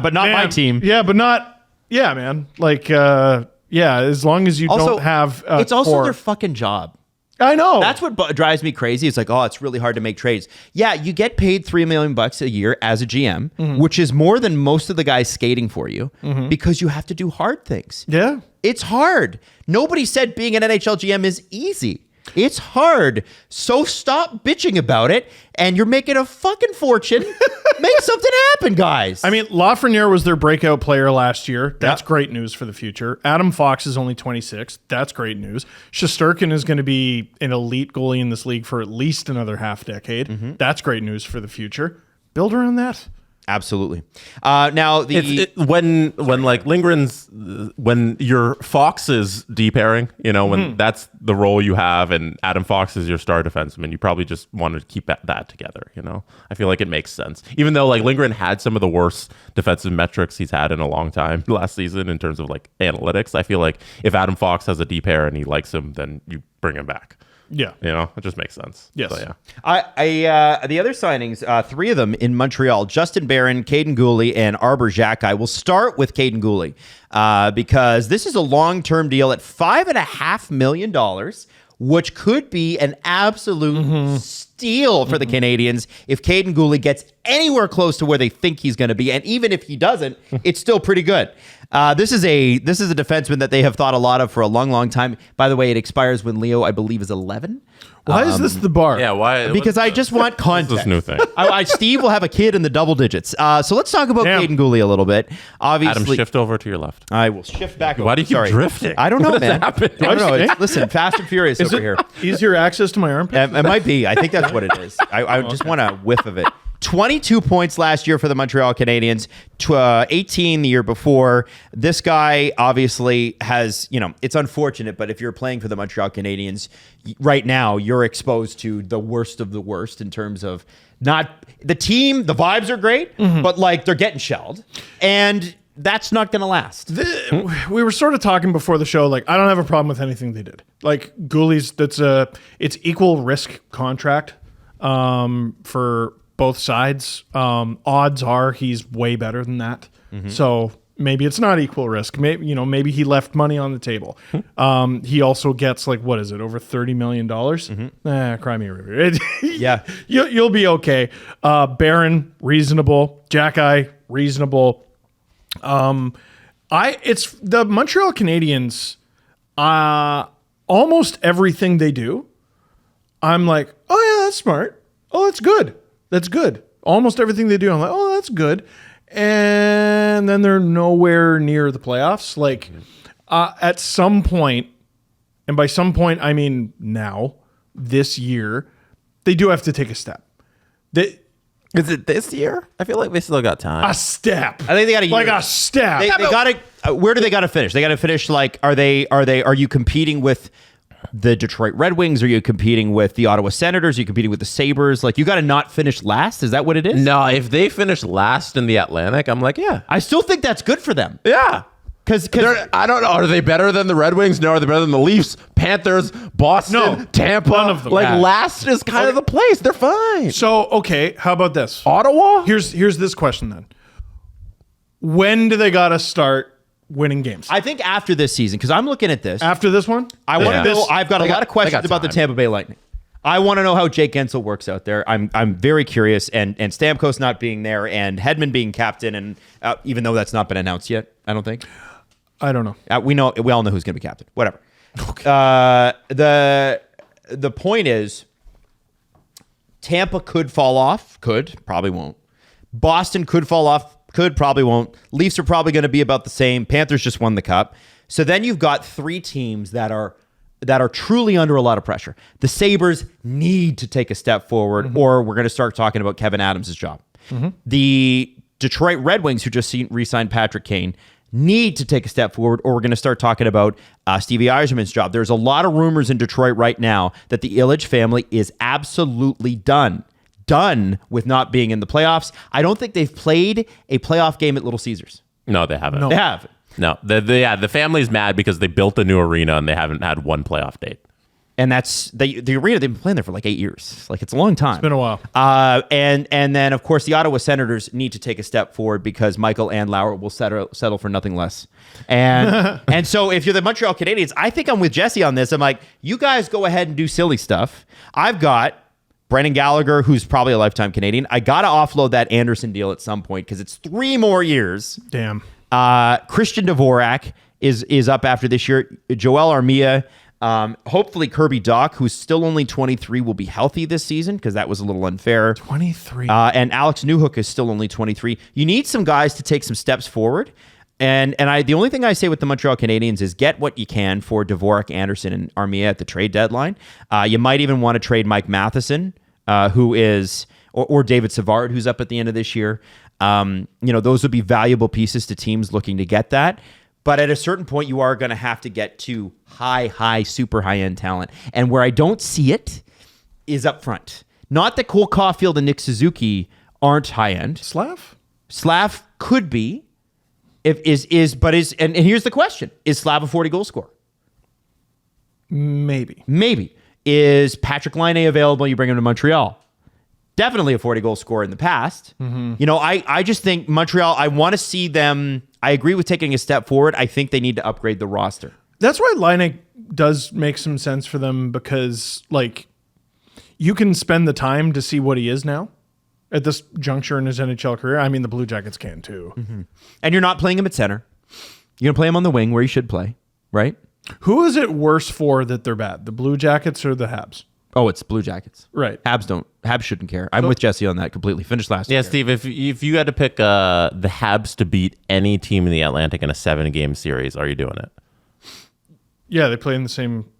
but not my team. Yeah, but not, man. As long as you don't have it's also their fucking job. I know. That's what drives me crazy. It's it's really hard to make trades. Yeah, you get paid $3 million a year as a GM, which is more than most of the guys skating for you because you have to do hard things. Yeah. It's hard. Nobody said being an NHL GM is easy. It's hard. So stop bitching about it, and you're making a fucking fortune. Make something happen, guys. I mean, Lafreniere was their breakout player last year. That's great news for the future. Adam Fox is only 26. That's great news. Shesterkin is going to be an elite goalie in this league for at least another half decade. That's great news for the future. Build around that. Absolutely. Now when Lindgren's when your Fox is D-pairing, when that's the role you have, and Adam Fox is your star defenseman, you probably just want to keep that together. I feel like it makes sense, even though Lindgren had some of the worst defensive metrics he's had in a long time last season in terms of analytics. I feel like if Adam Fox has a D-pair and he likes him, then you bring him back. Yeah. It just makes sense. Yes. So, yeah. The other signings, three of them in Montreal, Justin Barron, Caden Gooley, and Arbor Xhekaj. We'll start with Caden Gooley because this is a long-term deal at $5.5 million, which could be an absolute steal for the Canadians if Caden Gooley gets anywhere close to where they think he's going to be. And even if he doesn't, it's still pretty good. This is a defenseman that they have thought a lot of for a long, long time. By the way, it expires when Leo, I believe, is 11. Why is this the bar? Yeah, why? Because I just want context. This new thing. Steve will have a kid in the double digits. So let's talk about Caden Gooley a little bit. Obviously, Adam, shift over to your left. I will shift back. Why do you keep drifting? I don't know, man. I don't know. Listen, Fast and Furious over here. Easier access to my armpit? It might be. I think that's what it is. I just want a whiff of it. 22 points last year for the Montreal Canadiens, 18 the year before. This guy obviously has, it's unfortunate, but if you're playing for the Montreal Canadiens right now, you're exposed to the worst of the worst in terms of not the team. The vibes are great, but they're getting shelled, and that's not going to last. We were sort of talking before the show, I don't have a problem with anything they did. Gooley's, it's equal risk contract for both sides. Odds are he's way better than that. So maybe it's not equal risk. Maybe he left money on the table. He also gets what is it, over $30 million? Cry me a river. Yeah. You'll be okay. Barron, reasonable. Xhekaj, reasonable. It's the Montreal Canadiens. Almost everything they do, I'm like, oh yeah, that's smart. Oh, that's good. That's good. Almost everything they do, I'm like, oh, that's good. And then they're nowhere near the playoffs. At some point, and by some point, I mean now, this year, they do have to take a step. Is it this year? I feel like they still got time. A step. I think they got a year. Like a step. They got to. Where do they got to finish? They got to finish. Like, are you competing with the Detroit Red Wings? Are you competing with the Ottawa Senators? Are you competing with the Sabres? Like, you got to not finish last. Is that what it is? No, if they finish last in the Atlantic, I'm like, yeah. I still think that's good for them. Yeah. Because I don't know. Are they better than the Red Wings? No. Are they better than the Leafs, Panthers, Boston, No, Tampa? none of them. Like, Yeah. last is kind of the place. They're fine. So, okay, how about this? Ottawa? Here's this question then. When do they got to start winning games? I think after this season, because I'm looking at this. After this one? I want to Yeah. know. I've got a lot of questions got about the time. Tampa Bay Lightning. I want to know how Jake Gensel works out there. I'm very curious, and Stamkos not being there, and Hedman being captain, and even though that's not been announced yet, I don't think. I don't know. We all know who's going to be captain. Whatever. Okay. The point is, Tampa could fall off. Probably won't. Boston could fall off. Probably won't. Leafs are probably going to be about the same. Panthers just won the cup. So then you've got three teams that are truly under a lot of pressure. The Sabres need to take a step forward, or we're going to start talking about Kevin Adams' job. The Detroit Red Wings, who just re-signed Patrick Kane, need to take a step forward, or we're going to start talking about Stevie Yzerman's job. There's a lot of rumors in Detroit right now that the Ilitch family is absolutely done with not being in the playoffs. I don't think they've played a playoff game at Little Caesars. No, they haven't. They have. No. The family's mad because they built a new arena and they haven't had one playoff date. And that's the arena. They've been playing there for like 8 years. Like, it's a long time. It's been a while. And then of course the Ottawa Senators need to take a step forward because Michael Andlauer will settle for nothing less. And and so if you're the Montreal Canadiens, I think I'm with Jesse on this. I'm like, you guys go ahead and do silly stuff. I've got Brendan Gallagher, who's probably a lifetime Canadian. I got to offload that Anderson deal at some point because it's 3 more years. Damn. Christian Dvorak is up after this year. Joel Armia. Hopefully Kirby Dach, who's still only 23, will be healthy this season because that was a little unfair. 23. And Alex Newhook is still only 23. You need some guys to take some steps forward. And the only thing I say with the Montreal Canadiens is get what you can for Dvorak, Anderson, and Armia at the trade deadline. You might even want to trade Mike Matheson, who is, or David Savard, who's up at the end of this year. Those would be valuable pieces to teams looking to get that. But at a certain point, you are going to have to get to super high-end talent. And where I don't see it is up front. Not that Cole Caulfield and Nick Suzuki aren't high-end. Slav could be. And here's the question. Is Slav a 40-goal scorer? Maybe. Is Patrick Laine available? You bring him to Montreal. Definitely a 40-goal scorer in the past. I just think Montreal, I want to see them. I agree with taking a step forward. I think they need to upgrade the roster. That's why Laine does make some sense for them because, like, you can spend the time to see what he is now at this juncture in his NHL career. I mean, the Blue Jackets can too. And you're not playing him at center. You're going to play him on the wing where he should play, right? Who is it worse for that they're bad? The Blue Jackets or the Habs? Oh, it's Blue Jackets. Right. Habs shouldn't care. I'm with Jesse on that completely. Finished last year. Yeah, Steve, if you had to pick the Habs to beat any team in the Atlantic in a 7-game series, are you doing it? Yeah, they play in the same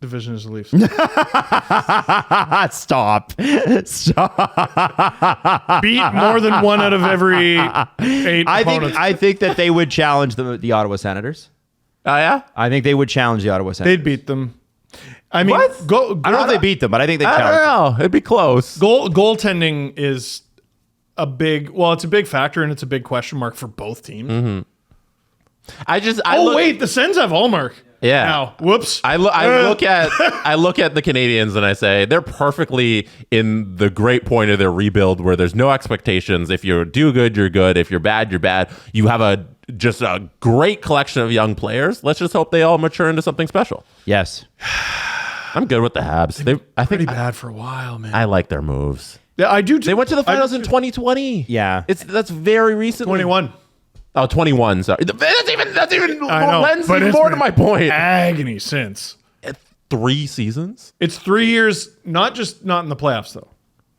division as the Leafs. Stop. Beat more than 1 out of every 8 opponents. I think that they would challenge the Ottawa Senators. Oh, yeah? I think they would challenge the Ottawa Senators. They'd beat them. I mean, What? I don't know if they beat them, but I think they I challenge them. don't know. It'd be close. goaltending is it's a big factor and it's a big question mark for both teams. Wait, the Sens have Allmark. Yeah. Now, whoops. I look at the Canadians and I say they're perfectly in the great point of their rebuild where there's no expectations. If you do good, you're good. If you're bad, you're bad. You have just a great collection of young players. Let's just hope they all mature into something special. Yes. I'm good with the Habs. I think Pretty bad for a while, man. I like their moves. Yeah, I do. They went to the finals in 2020. Yeah. That's very recently. 21. Oh, 21. Sorry. That's even I know, lends but even it's more to been my point. Agony since. 3 seasons? It's 3 years, not in the playoffs though.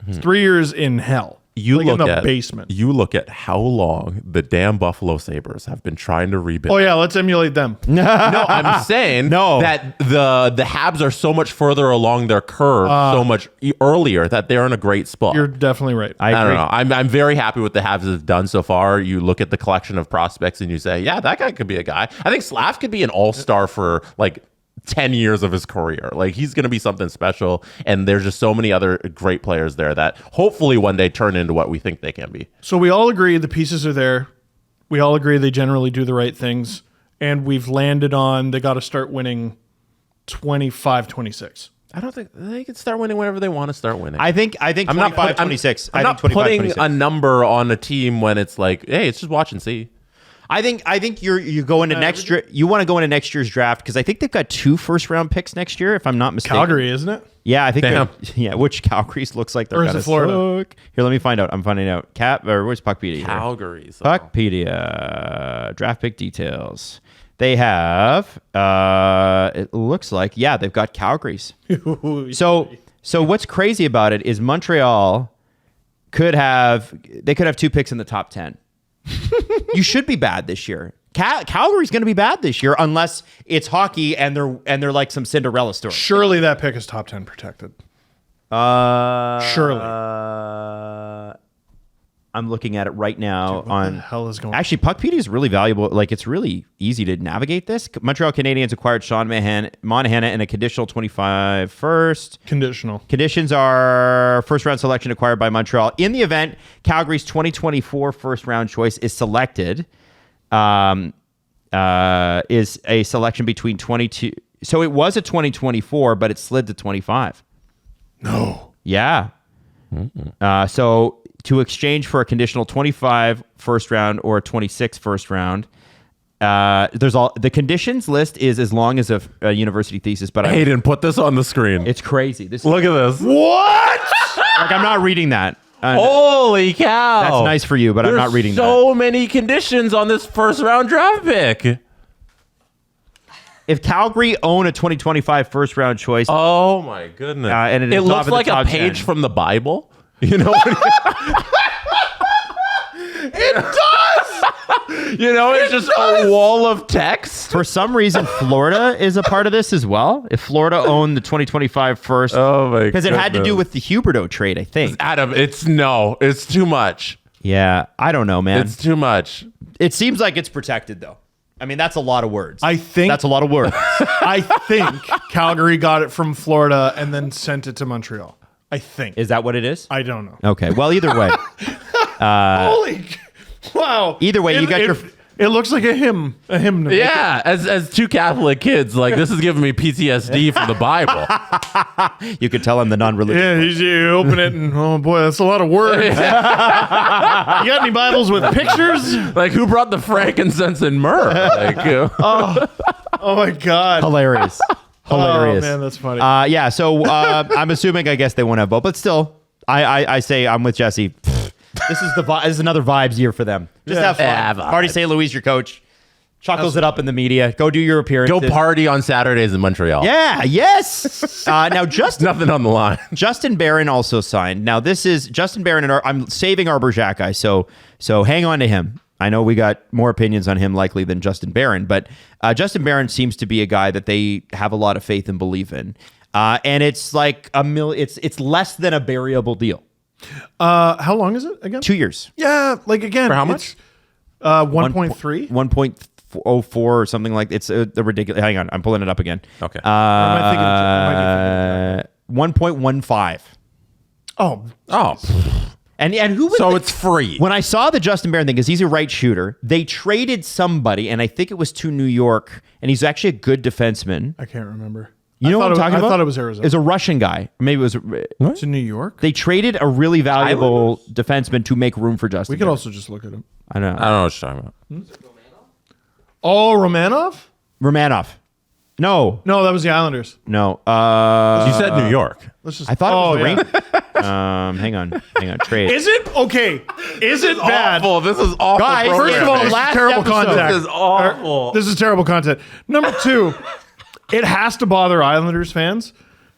It's 3 years in hell. You like look in the at basement. You look at how long the damn Buffalo Sabres have been trying to rebuild. Oh yeah, let's emulate them. No, I'm saying No. that the Habs are so much further along their curve, so much earlier that they're in a great spot. You're definitely right. I I agree. don't know. I'm very happy with the Habs have done so far. You look at the collection of prospects and you say, yeah, that guy could be a guy. I think Slav could be an all-star for like 10 years of his career. Like he's going to be something special. And there's just so many other great players there that hopefully one day turn into what we think they can be. So we all agree the pieces are there. We all agree they generally do the right things. And we've landed on they got to start winning 25-26. I don't think they can start winning whenever they want to start winning. I think 25, 26. I'm I not think 25, putting 26. a number on a team when it's like, hey, it's just watch and see. I think you go into next year. You want to go into next year's draft because I think they've got 2 first-round picks next year, if I'm not mistaken. Calgary, isn't it? Yeah, I think. Damn. Which Calgary's looks like they're Or is gonna it Florida? suck. Here, let me find out. I'm finding out. Where's Puckpedia? here? Calgary. So. Puckpedia draft pick details. They have. It looks like they've got Calgary's. So what's crazy about it is Montreal could have 2 picks in the top 10. You should be bad this year. Calgary's going to be bad this year unless it's hockey and they're like some Cinderella story. Surely that pick is top 10 protected. Surely. I'm looking at it right now. What the hell is going on? Actually, Puckpedia is really valuable. Like it's really easy to navigate this. Montreal Canadiens acquired Sean Monahan and a conditional 25 first. Conditional. Conditions are first round selection acquired by Montreal. In the event Calgary's 2024 first round choice is selected, is a selection between 22. So it was a 2024, but it slid to 25. No. Yeah. So to exchange for a conditional 25 first round or a 26 first round, the conditions list is as long as a university thesis, but Hayden, put this on the screen. it's crazy. Look at this. What? Like I'm not reading that. Holy cow. That's nice for you, but I'm There's not reading so many conditions on this first round draft pick. that. If Calgary own a 2025 first round choice, Oh my goodness. and it it's top looks of the like a top page 10. from the Bible. You know It does. You know, it's just a wall of text. for some reason, Florida is a part of this as well. If Florida owned the 2025 first, Oh my because it had to do with the Huberdeau trade, I think. Adam, it's too much. Yeah, I don't know, man. It's too much. It seems like it's protected, though. I mean, that's a lot of words. I think That's a lot of words. I think Calgary got it from Florida and then sent it to Montreal. I think. Is that what it is? I don't know. Okay. Well, either way. Holy wow. Either way, you got your... It looks like a hymn. A hymn. Yeah, as 2 Catholic kids, like this is giving me PTSD from the Bible. You could tell I'm the non-religious. Yeah, you open it and oh boy, that's a lot of words. You got any Bibles with pictures? Like who brought the frankincense and myrrh? Like, Oh my God. Hilarious. Hilarious. Oh man, that's funny. Yeah, so I'm assuming, I guess they won't have both, but still, I say I'm with Jesse. This is another vibes year for them. Just have fun. Yeah, Party vibes. St. Louis, your coach. Chuckles it up in the media. Go do your appearances. go party on Saturdays in Montreal. Yeah, yes. Now, Nothing on the line. Justin Barron also signed. Now, this is Justin Barron, and I'm saving our Bergerac guy, so hang on to him. I know we got more opinions on him likely than Justin Barron, but Justin Barron seems to be a guy that they have a lot of faith and believe in. And it's like it's less than a variable deal. How long is it again? 2 years. Yeah, like again. For how much? 1.3. 1.04 or something like it's a ridiculous. Hang on, I'm pulling it up again. Okay. Am I thinking- 1.15. Oh, And who was So it's free. When I saw the Justin Barron thing, because he's a right shooter, they traded somebody, and I think it was to New York, and he's actually a good defenseman. I can't remember. You know what I'm talking about? I thought it was Arizona. It's a Russian guy. Maybe it was. To New York. They traded a really valuable defenseman to make room for Justin. We could Barron. also just look at him. I know. I don't know what you're talking about. Oh, Romanov? Romanov. No. No, that was the Islanders. No. You said New York. Let's just. I thought it was the yeah. Rangers. Hang on. Trade. Is it okay? Is it bad? Awful. This is awful. Guys, First of all, Programming. this is Last terrible episode. contact. This is awful. This is terrible content. Number 2, it has to bother Islanders fans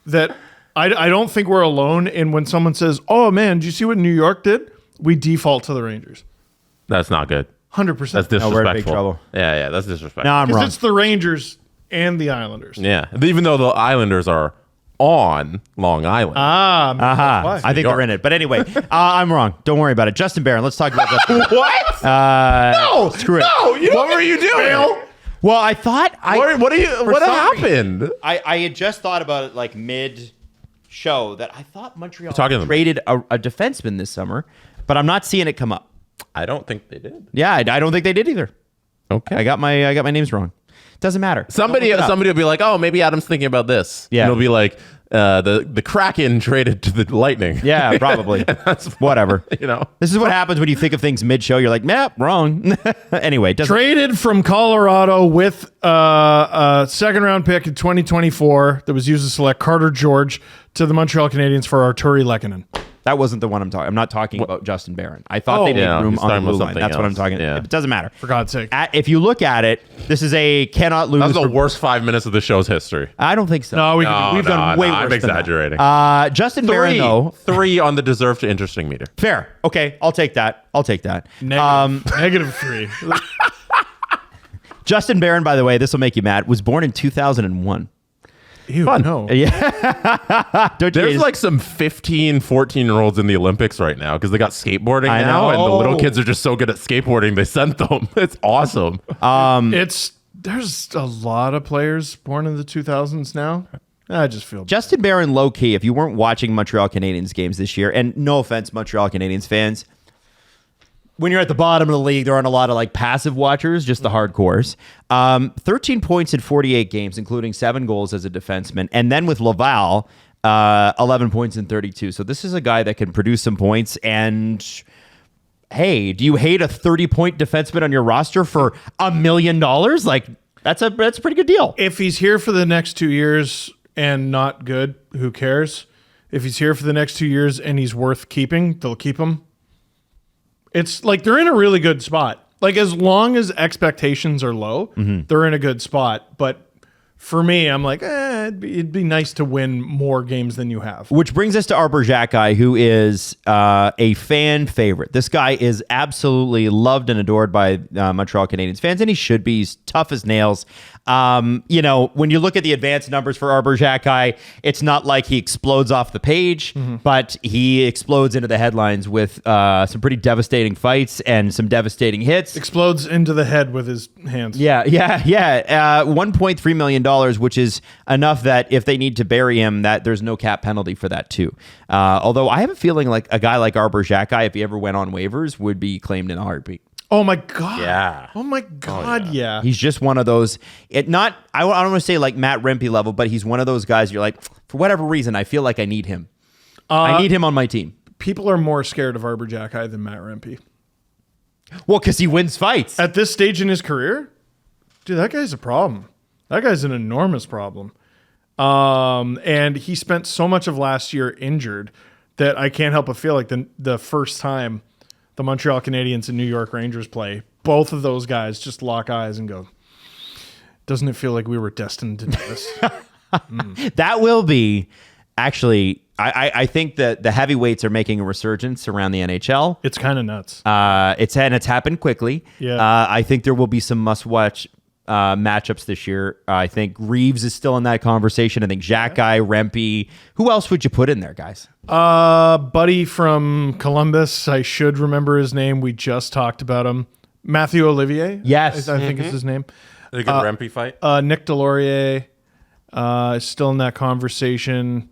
that I don't think we're alone in when someone says, "Oh man, did you see what New York did?" we default to the Rangers. That's not good. 100%. That's disrespectful. we're in big trouble. Yeah, that's disrespectful. No, I'm Because wrong. it's the Rangers and the Islanders. Yeah, even though the Islanders are on Long Island. Uh-huh. Why? I think York. they're in it. But anyway, I'm wrong. Don't worry about it. Justin Barron. Let's talk about Justin. What? No, screw it. What were you doing? Well, I thought What some happened? I had just thought about it like mid-show that I thought Montreal Talking to them. traded a defenseman this summer, but I'm not seeing it come up. I don't think they did. Yeah, I don't think they did either. Okay. I got my names wrong. Doesn't matter. Somebody Don't look it up. will be like, oh, maybe Adam's thinking about this. Yeah. And it'll be like, the Kraken traded to the Lightning. Yeah, probably. That's Whatever. You know. This is what happens when you think of things mid-show. You're like, nah, wrong. Anyway, doesn't Traded from Colorado with a second-round pick in 2024 that was used to select Carter George to the Montreal Canadiens for Arturi Lehkonen. That wasn't the one I'm talking. I'm not talking about Justin Barron. I thought they made yeah, room he's on the talking blue about line. something That's what I'm else. talking. Yeah. It doesn't matter. For God's sake. If you look at it, this is a cannot lose. That was the for- worst 5 minutes of the show's history. I don't think so. No, we've done way worse I'm than that. exaggerating. Justin Barron, though, 3 on the deserved to interesting meter. fair. Okay, I'll take that. Negative 3. Justin Barron, by the way, this will make you mad, was born in 2001. Ew, Fun. no. Don't you There's guys- like some 15, 14-year-olds in the Olympics right now because they got skateboarding I now, know. and the little kids are just so good at skateboarding, they sent them. It's awesome. There's a lot of players born in the 2000s now. I just feel Justin Barron, low key, if you weren't watching Montreal Canadiens games this year, and no offense, Montreal Canadiens fans, when you're at the bottom of the league, there aren't a lot of like passive watchers, just the hardcores. 13 points in 48 games, including 7 goals as a defenseman. And then with Laval, 11 points in 32. So this is a guy that can produce some points. And hey, do you hate a 30-point defenseman on your roster for $1 million? Like, that's a pretty good deal. if he's here for the next 2 years and not good, who cares? If he's here for the next 2 years and he's worth keeping, they'll keep him. It's like they're in a really good spot. Like as long as expectations are low, they're in a good spot. But for me, I'm like, it'd be nice to win more games than you have. Which brings us to Arbor Xhekaj, who is a fan favorite. This guy is absolutely loved and adored by Montreal Canadiens fans, and he should be. He's tough as nails. When you look at the advanced numbers for Arbor Xhekaj, it's not like he explodes off the page, but he explodes into the headlines with some pretty devastating fights and some devastating hits. Explodes into the head with his hands. Yeah. $1.3 million, which is enough that if they need to bury him, that there's no cap penalty for that too. Although I have a feeling like a guy like Arbor Xhekaj, if he ever went on waivers, would be claimed in a heartbeat. Oh my God. Yeah. Oh my God. Yeah. He's just one of those. I don't want to say like Matt Rempe level, but he's one of those guys. You're like, for whatever reason, I feel like I need him. I need him on my team. People are more scared of Arbor Xhekaj than Matt Rempe. Well, because he wins fights. At this stage in his career, dude, that guy's a problem. That guy's an enormous problem. And he spent so much of last year injured that I can't help but feel like the first time the Montreal Canadiens and New York Rangers play, both of those guys just lock eyes and go, doesn't it feel like we were destined to do this? That will be actually. I think that the heavyweights are making a resurgence around the NHL. It's kind of nuts. It's happened quickly. Yeah. I think there will be some must-watch matchups this year. I think Reeves is still in that conversation. I think Xhekaj, Rempe. Who else would you put in there, guys? Buddy from Columbus, I should remember his name. We just talked about him. Matthew Olivier. Yes. I think is his name. A good Rempe fight. Nick Delorier is still in that conversation.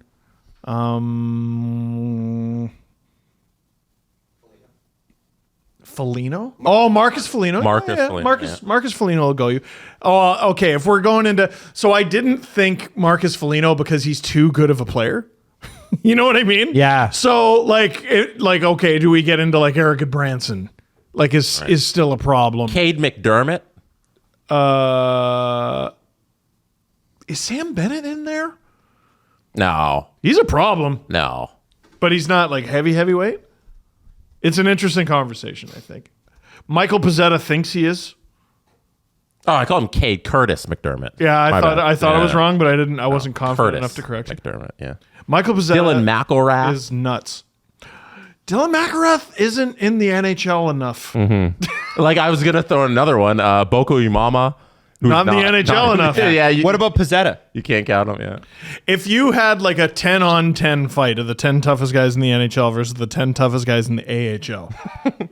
Foligno? Oh, Marcus Foligno. Marcus Foligno, Marcus Foligno will go you. Oh, okay. If we're going into, so I didn't think Marcus Foligno because he's too good of a player. You know what I mean? Yeah. So okay, do we get into like Eric Branson? Like is still a problem. Cade McDermott. Is Sam Bennett in there? No. He's a problem, No. but he's not like heavyweight. It's an interesting conversation, I think. Michael Pezzetta thinks he is. Oh, I call him Cade Curtis McDermott. Yeah, I My thought bad. I was Yeah. wrong, but I wasn't confident Curtis enough to correct you. McDermott, yeah. Michael Pezzetta Dylan McElrath. is nuts. Dylan McIlrath isn't in the NHL enough. Like I was gonna throw another one, Boko Umama. Not in the NHL enough. Yeah. What about Pizzetta? You can't count him. Yeah. If you had like a 10-on-10 fight of the 10 toughest guys in the NHL versus the 10 toughest guys in the AHL,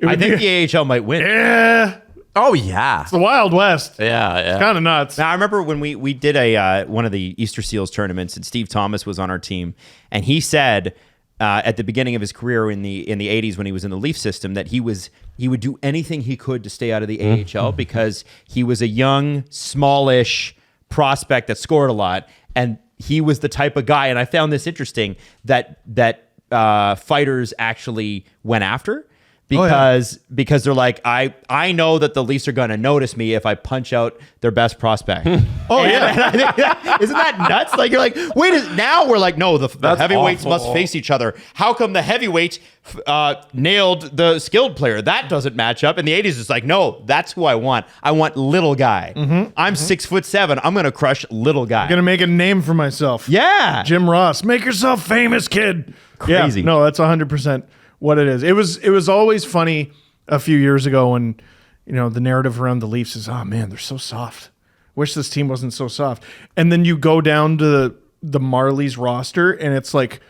I think the AHL might win. yeah, Oh yeah. the Wild West. Yeah. Kind of nuts. Now, I remember when we did a one of the Easter Seals tournaments, and Steve Thomas was on our team, and he said at the beginning of his career in the 80s when he was in the Leaf system that he would do anything he could to stay out of the AHL because he was a young, smallish prospect that scored a lot, and he was the type of guy. And I found this interesting that fighters actually went after. Because they're like, I know that the Leafs are going to notice me if I punch out their best prospect. Yeah. And I think isn't that nuts? Like, you're like, now we're like, no, the heavyweights awful. must face each other. How come the heavyweight nailed the skilled player? That doesn't match up. In the 80s, it's like, no, that's who I want. I want little guy. I'm 6'7". I'm going to crush little guy. I'm going to make a name for myself. Yeah. Jim Ross, make yourself famous, kid. Crazy. Yeah, no, that's 100% what it is. It was always funny a few years ago when, the narrative around the Leafs is, oh man, they're so soft. Wish this team wasn't so soft. And then you go down to the Marlies roster and it's like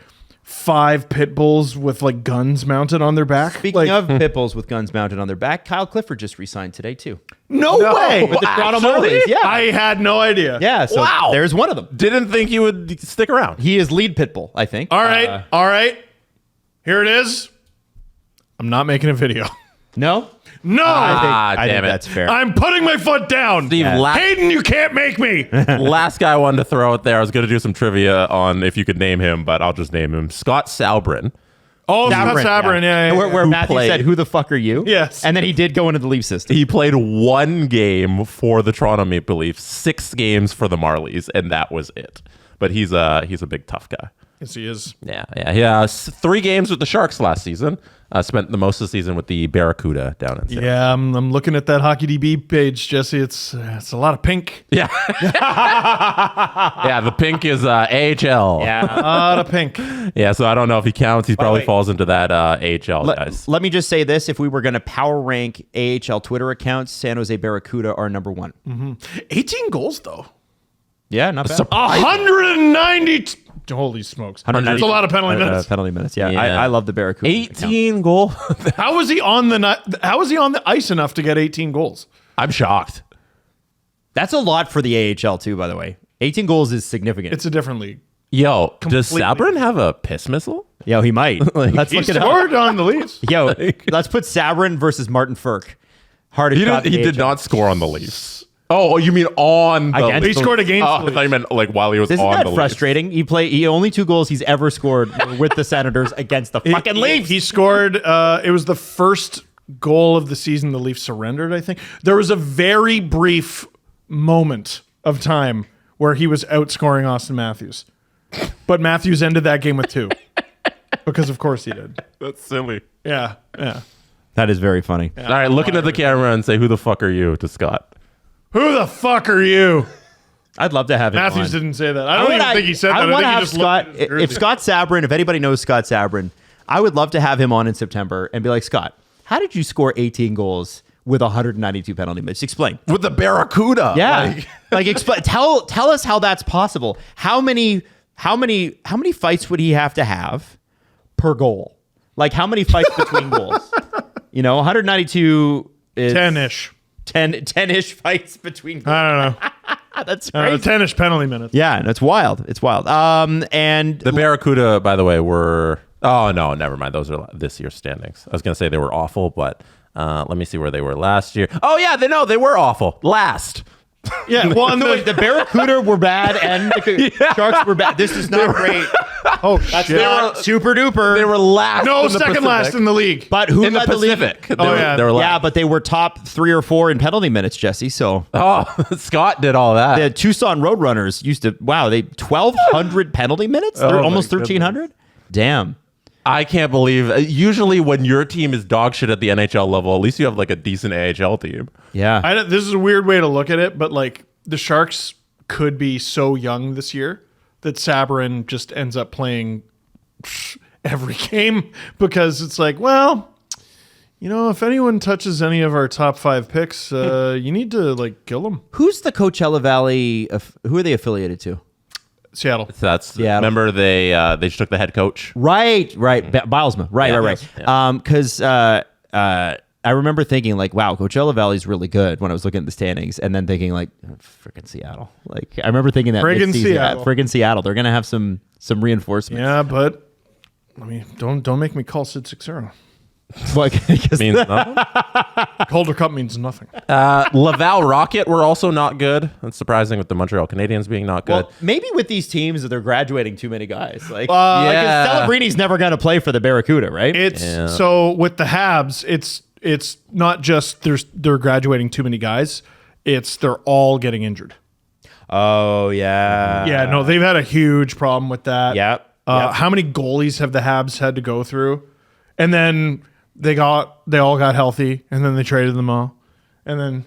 5 pit bulls with like guns mounted on their back. Speaking of pit bulls with guns mounted on their back, Kyle Clifford just re-signed today too. No way. With the Toronto Actually? Marlies. Yeah. I had no idea. Yeah, so Wow. there's one of them. Didn't think he would stick around. He is lead pit bull, I think. All right. Here it is. I'm not making a video. No? No. I damn think it. that's fair. I'm putting my foot down. Steve, Hayden, you can't make me. last guy I wanted to throw out there. I was going to do some trivia on if you could name him, but I'll just name him Scott Sabrin. Oh, Scott Sabrin. Yeah. Where Who Matthew played? said, who the fuck are you? Yes. And then he did go into the Leaf system. He played 1 game for the Toronto Maple Leafs, 6 games for the Marlies, and that was it. But he's a big tough guy. Yes, he is. Yeah. He has 3 games with the Sharks last season. Spent the most of the season with the Barracuda down in San Yeah, I'm looking at that Hockey DB page, Jesse. It's a lot of pink. Yeah. Yeah, the pink is AHL. Yeah. A lot of pink. Yeah, so I don't know if he counts. He probably wait. falls into that AHL guys. Let me just say this. If we were going to power rank AHL Twitter accounts, San Jose Barracuda are number 1. 18 goals, though. Yeah, not bad. 190. Holy smokes. That's a lot of penalty minutes. Penalty minutes, yeah. Yeah. I love the Barracuda. 18 goal. How was he on the ice enough to get 18 goals? I'm shocked. That's a lot for the AHL too, by the way. 18 goals is significant. It's a different league. Yo, does Completely. Sabrin have a piss missile? Yo, he might. Let's He look it up. scored on the Leafs. Yo, let's put Sabrin versus Martin Firk. Hardest He shot in the did AHL. not score on the Leafs. Oh, you mean on the Against Leafs? He scored against Oh, the I thought you Leafs. meant like while he was Isn't on that the Leafs. frustrating? He only 2 goals he's ever scored were with the Senators against the fucking Leafs. He scored. It was the first goal of the season the Leafs surrendered, I think. There was a very brief moment of time where he was outscoring Austin Matthews. But Matthews ended that game with 2. Because of course he did. That's silly. Yeah. That is very funny. All right, looking at the camera and say, "Who the fuck are you?" to Scott. Who the fuck are you? I'd love to have him Matthews on. didn't say that. I don't even think he said that. I I want think to he have just Scott. looked at his If jersey. Scott Sabrin, if anybody knows Scott Sabrin, I would love to have him on in September and be like, Scott, how did you score 18 goals with 192 penalty minutes? Explain. With the Barracuda. Yeah, like explain. Tell us how that's possible. How many fights would he have to have per goal? Like how many fights between goals? 192 is 10-ish. 10-ish fights between goals. I don't know. That's crazy. 10-ish penalty minutes. Yeah, that's wild. It's wild. And The Barracuda, by the way, were. Oh no, never mind. Those are this year's standings. I was gonna say they were awful, but let me see where they were last year. Oh yeah, they were awful. Last. Yeah. Well, and the Barracuda were bad and the Sharks were bad. This is not great. oh, That's shit. not super duper. They were last. No, in the second Pacific. last in the league. but who in the led the league? Pacific. They Oh, were- yeah. they were Yeah, last. but they were top 3 or 4 in penalty minutes, Jesse. So Oh, Scott did all that. the Tucson Roadrunners used to. Wow, they 1,200 penalty minutes. They're Oh, my almost 1,300. Damn. I can't believe. Usually, when your team is dog shit at the NHL level, at least you have like a decent AHL team. Yeah. This is a weird way to look at it, but like the Sharks could be so young this year that Sabrin just ends up playing every game because it's like, well, if anyone touches any of our top 5 picks, you need to like kill them. Who's the Coachella Valley? Who are they affiliated to? Seattle. Remember they just took the head coach. Right. Bilesma. Right. Yeah. Because I remember thinking like, wow, Coachella Valley's really good when I was looking at the standings, and then thinking like, freaking Seattle. Like I remember thinking that friggin' Seattle. They're gonna have some reinforcements. Yeah, but I mean, don't make me call Sid 6-0. Means nothing. Calder Cup means nothing. Laval Rocket were also not good. That's surprising with the Montreal Canadiens being not good. Well, maybe with these teams they're graduating too many guys. Like, yeah. Celebrini's never going to play for the Barracuda, right? So with the Habs, it's not just they're graduating too many guys. It's they're all getting injured. Oh yeah. Yeah, no, they've had a huge problem with that. Yep. How many goalies have the Habs had to go through? And then they all got healthy, and then they traded them all, and then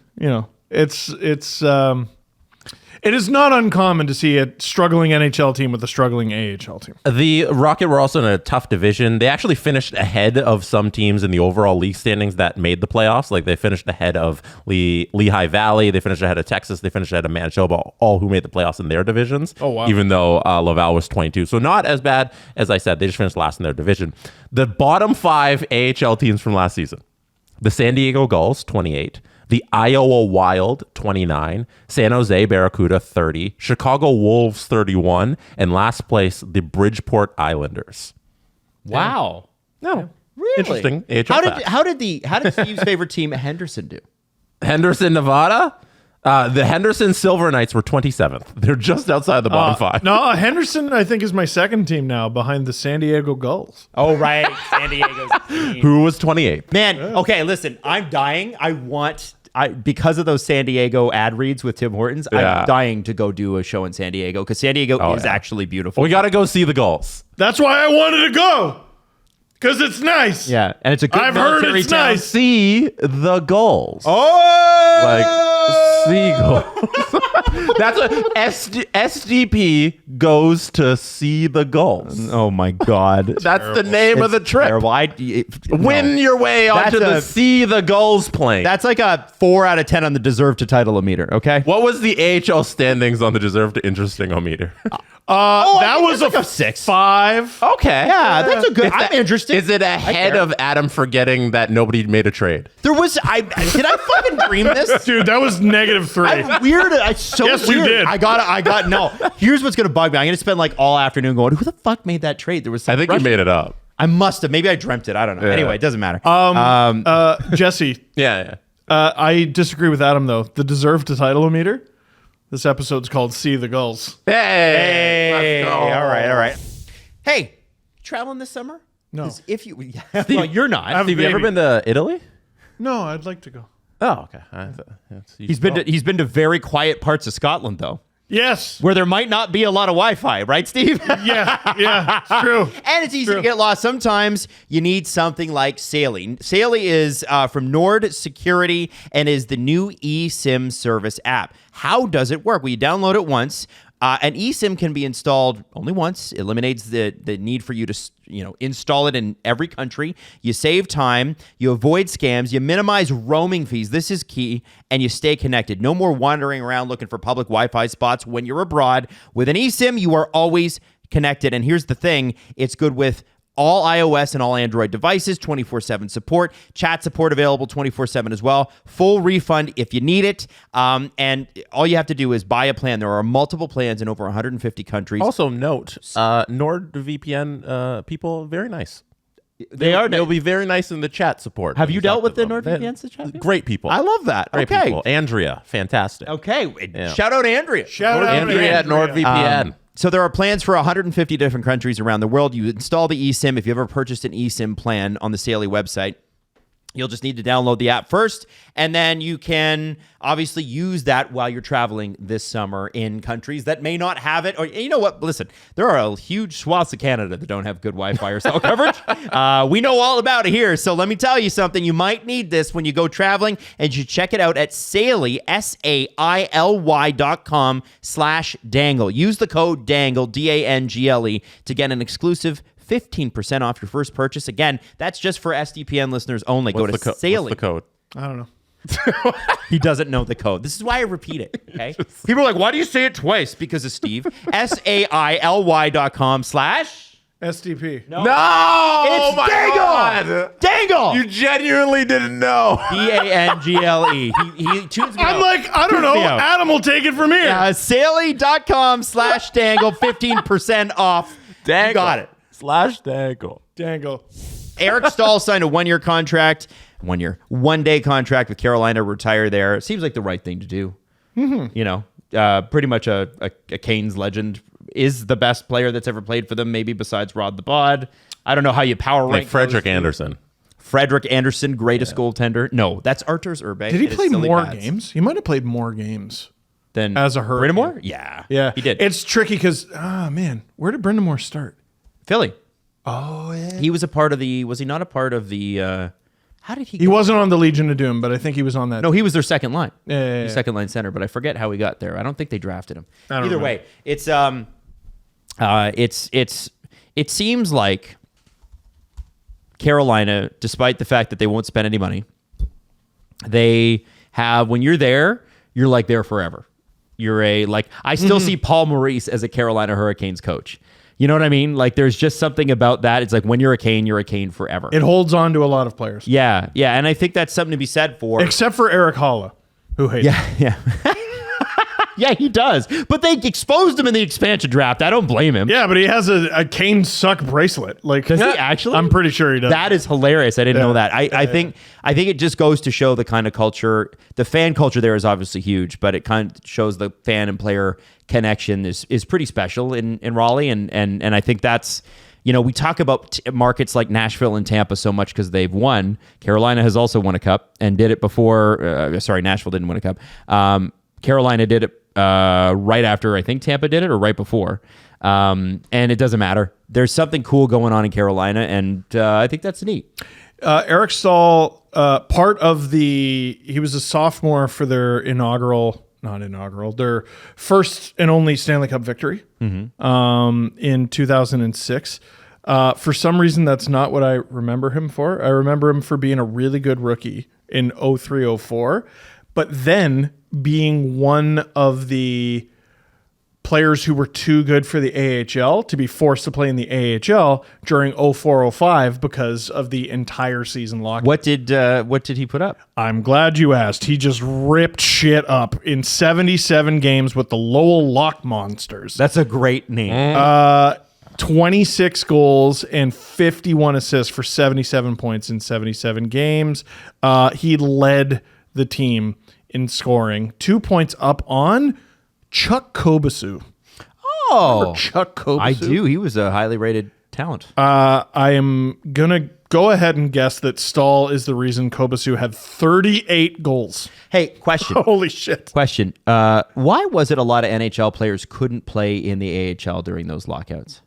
it is not uncommon to see a struggling NHL team with a struggling AHL team. The Rocket were also in a tough division. They actually finished ahead of some teams in the overall league standings that made the playoffs. Like they finished ahead of Lehigh Valley. They finished ahead of Texas. They finished ahead of Manitoba, all who made the playoffs in their divisions. Oh, wow. Even though Laval was 22. So not as bad as I said. They just finished last in their division. The bottom 5 AHL teams from last season. The San Diego Gulls, 28. The Iowa Wild, 29. San Jose Barracuda, 30. Chicago Wolves, 31. And last place, the Bridgeport Islanders. Wow. No. Really? Interesting. How did Steve's favorite team Henderson do? Henderson, Nevada? The Henderson Silver Knights were 27th. They're just outside the bottom 5. No, Henderson, I think, is my second team now behind the San Diego Gulls. Oh, right. San Diego's team. Who was 28th? Man, okay, listen, I'm dying. Because of those San Diego ad reads with Tim Hortons, Yeah. I'm dying to go do a show in San Diego because San Diego is actually beautiful. We got to go see the Gulls. That's why I wanted to go, because it's nice. Yeah, and it's a good I've heard military it's town. nice. See the Gulls. Oh! Like, seagulls. That's what SDP goes to see the Gulls. Oh my God. That's the name of the trip. Terrible. Win your way onto the See the Gulls plane. That's like a 4 out of 10 on the deserve to title meter, okay? What was the AHL standings on the deserve to interesting-o-meter? That was like a 6. 5. Okay. Yeah, that's a good. I'm interested. Is it ahead of Adam forgetting that nobody made a trade? There was. Did I fucking dream this? Dude, that was -3. I'm weird. It's so Yes, weird. you did. I got. No. Here's what's gonna bug me. I'm gonna spend like all afternoon going, who the fuck made that trade? There was. I think you made it up. I must have. Maybe I dreamt it. I don't know. Yeah. Anyway, it doesn't matter. Jesse, Yeah. I disagree with Adam, though. The deserve to title meter. This episode's called See the Gulls. Hey. Let's go. All right. Hey, traveling this summer? No. 'Cause if you, well, you're not. I've- Steve, you ever been to Italy? No, I'd like to go. Oh, okay. He's been to very quiet parts of Scotland though, Yes. where there might not be a lot of Wi-Fi, right, Steve? Yeah, it's true. And it's easy to get lost. Sometimes you need something like Saily. Saily is from Nord Security and is the new eSIM service app. How does it work? Well, you download it once. An eSIM can be installed only once. It eliminates the need for you to install it in every country. You save time. You avoid scams. You minimize roaming fees. This is key. And you stay connected. No more wandering around looking for public Wi-Fi spots when you're abroad. With an eSIM, you are always connected. And here's the thing. It's good with all iOS and all Android devices, 24/7 support, chat support available 24/7 as well, full refund if you need it. And all you have to do is buy a plan. There are multiple plans in over 150 countries. Also note, NordVPN people, very nice. They'll They'll be very nice in the chat support. Have you dealt with the Talk to them. NordVPNs? The chat? Great people. I love that. Great Okay. people. Andrea, fantastic. Okay. Yeah. Shout out Andrea. Shout out Andrea at NordVPN. So there are plans for 150 different countries around the world. You install the eSIM. If you ever purchased an eSIM plan on the Saily website, you'll just need to download the app first, and then you can obviously use that while you're traveling this summer in countries that may not have it. Or you know what? Listen, there are a huge swaths of Canada that don't have good Wi-Fi or cell coverage. We know all about it here. So let me tell you something. You might need this when you go traveling, and you check it out at Saily, SAILY.com/dangle. Use the code DANGLE, DANGLE, to get an exclusive 15% off your first purchase. Again, that's just for SDPN listeners only. Go to Sailing. What's the code? I don't know. He doesn't know the code. This is why I repeat it. Okay. People are like, why do you say it twice? Because of Steve. SAILY.com/ SDP. No. No! Oh my Dangle! God! Dangle! You genuinely didn't know. Dangle. He tunes me I'm out. like, I don't know. me out. Adam will take it from here. Saily.com/dangle, 15% off. Dangle. You got it. /Dangle. Dangle. Eric Staal signed a one-day contract with Carolina, retire there. Seems like the right thing to do. Mm-hmm. You know, pretty much a Canes legend. Is the best player that's ever played for them, maybe besides Rod the Bod. I don't know how you power rank. Like Frederick Anderson. Frederick Anderson, greatest goaltender. No, that's Arturs Urbe. Did he play more games? He might have played more games than as a Hurricane. Brindamore? Yeah. Yeah. He did. It's tricky because, man, where did Brindamore start? Philly. Oh, yeah. He was a part of the, was he not a part of the, how did he He wasn't on the Legion of Doom, but I think he was on that. No, he was their second line. Yeah. Second line center, but I forget how he got there. I don't think they drafted him. I don't Either know. way, it seems like Carolina, despite the fact that they won't spend any money, they have, when you're there, you're like there forever. You're I still see Paul Maurice as a Carolina Hurricanes coach. You know what I mean? Like there's just something about that. It's like when you're a Cane forever. It holds on to a lot of players. Yeah. And I think that's something to be said for. Except for Eric Holla, who hates him. Yeah. Yeah, he does. But they exposed him in the expansion draft. I don't blame him. Yeah, but he has a Cane suck bracelet. Like, Does he actually? I'm pretty sure he does. That is hilarious. I didn't know that. I think it just goes to show the kind of culture. The fan culture there is obviously huge, but it kind of shows the fan and player connection is pretty special in Raleigh. And I think that's, you know, we talk about markets like Nashville and Tampa so much because they've won. Carolina has also won a cup and did it before. Nashville didn't win a cup. Carolina did it right after I think Tampa did it or right before. And it doesn't matter. There's something cool going on in Carolina, and I think that's neat. Eric Staal, he was a sophomore for their their first and only Stanley Cup victory in 2006. For some reason, that's not what I remember him for. I remember him for being a really good rookie in 03-04, but then being one of the players who were too good for the AHL to be forced to play in the AHL during 04-05 because of the entire season lockout. What did he put up? I'm glad you asked. He just ripped shit up in 77 games with the Lowell Lock Monsters. That's a great name. 26 goals and 51 assists for 77 points in 77 games. He led the team in scoring, 2 points up on Chuck Kobasu. Oh, Remember Chuck Kobasu? I do. He was a highly rated talent. I am going to go ahead and guess that Staal is the reason Kobasu had 38 goals. Hey, question. Holy shit. Question. Why was it a lot of NHL players couldn't play in the AHL during those lockouts?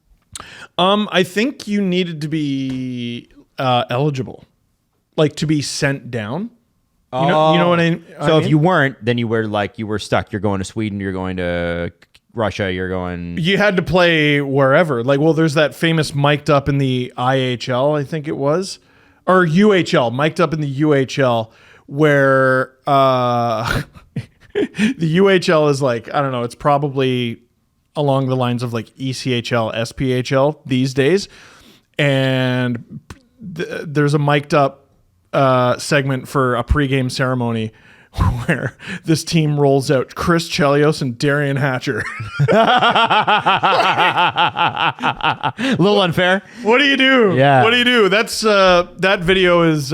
I think you needed to be eligible, like to be sent down. You know what I mean? So if you weren't, then you were stuck. You're going to Sweden. You're going to Russia. You're going. You had to play wherever. Like, well, there's that famous mic'd up in the IHL, I think it was, or UHL, mic'd up in the UHL, where the UHL is like, I don't know, it's probably along the lines of like ECHL, SPHL these days, and there's a mic'd up segment for a pregame ceremony where this team rolls out Chris Chelios and Darian Hatcher. A little unfair. What do you do? Yeah. What do you do? That's that video is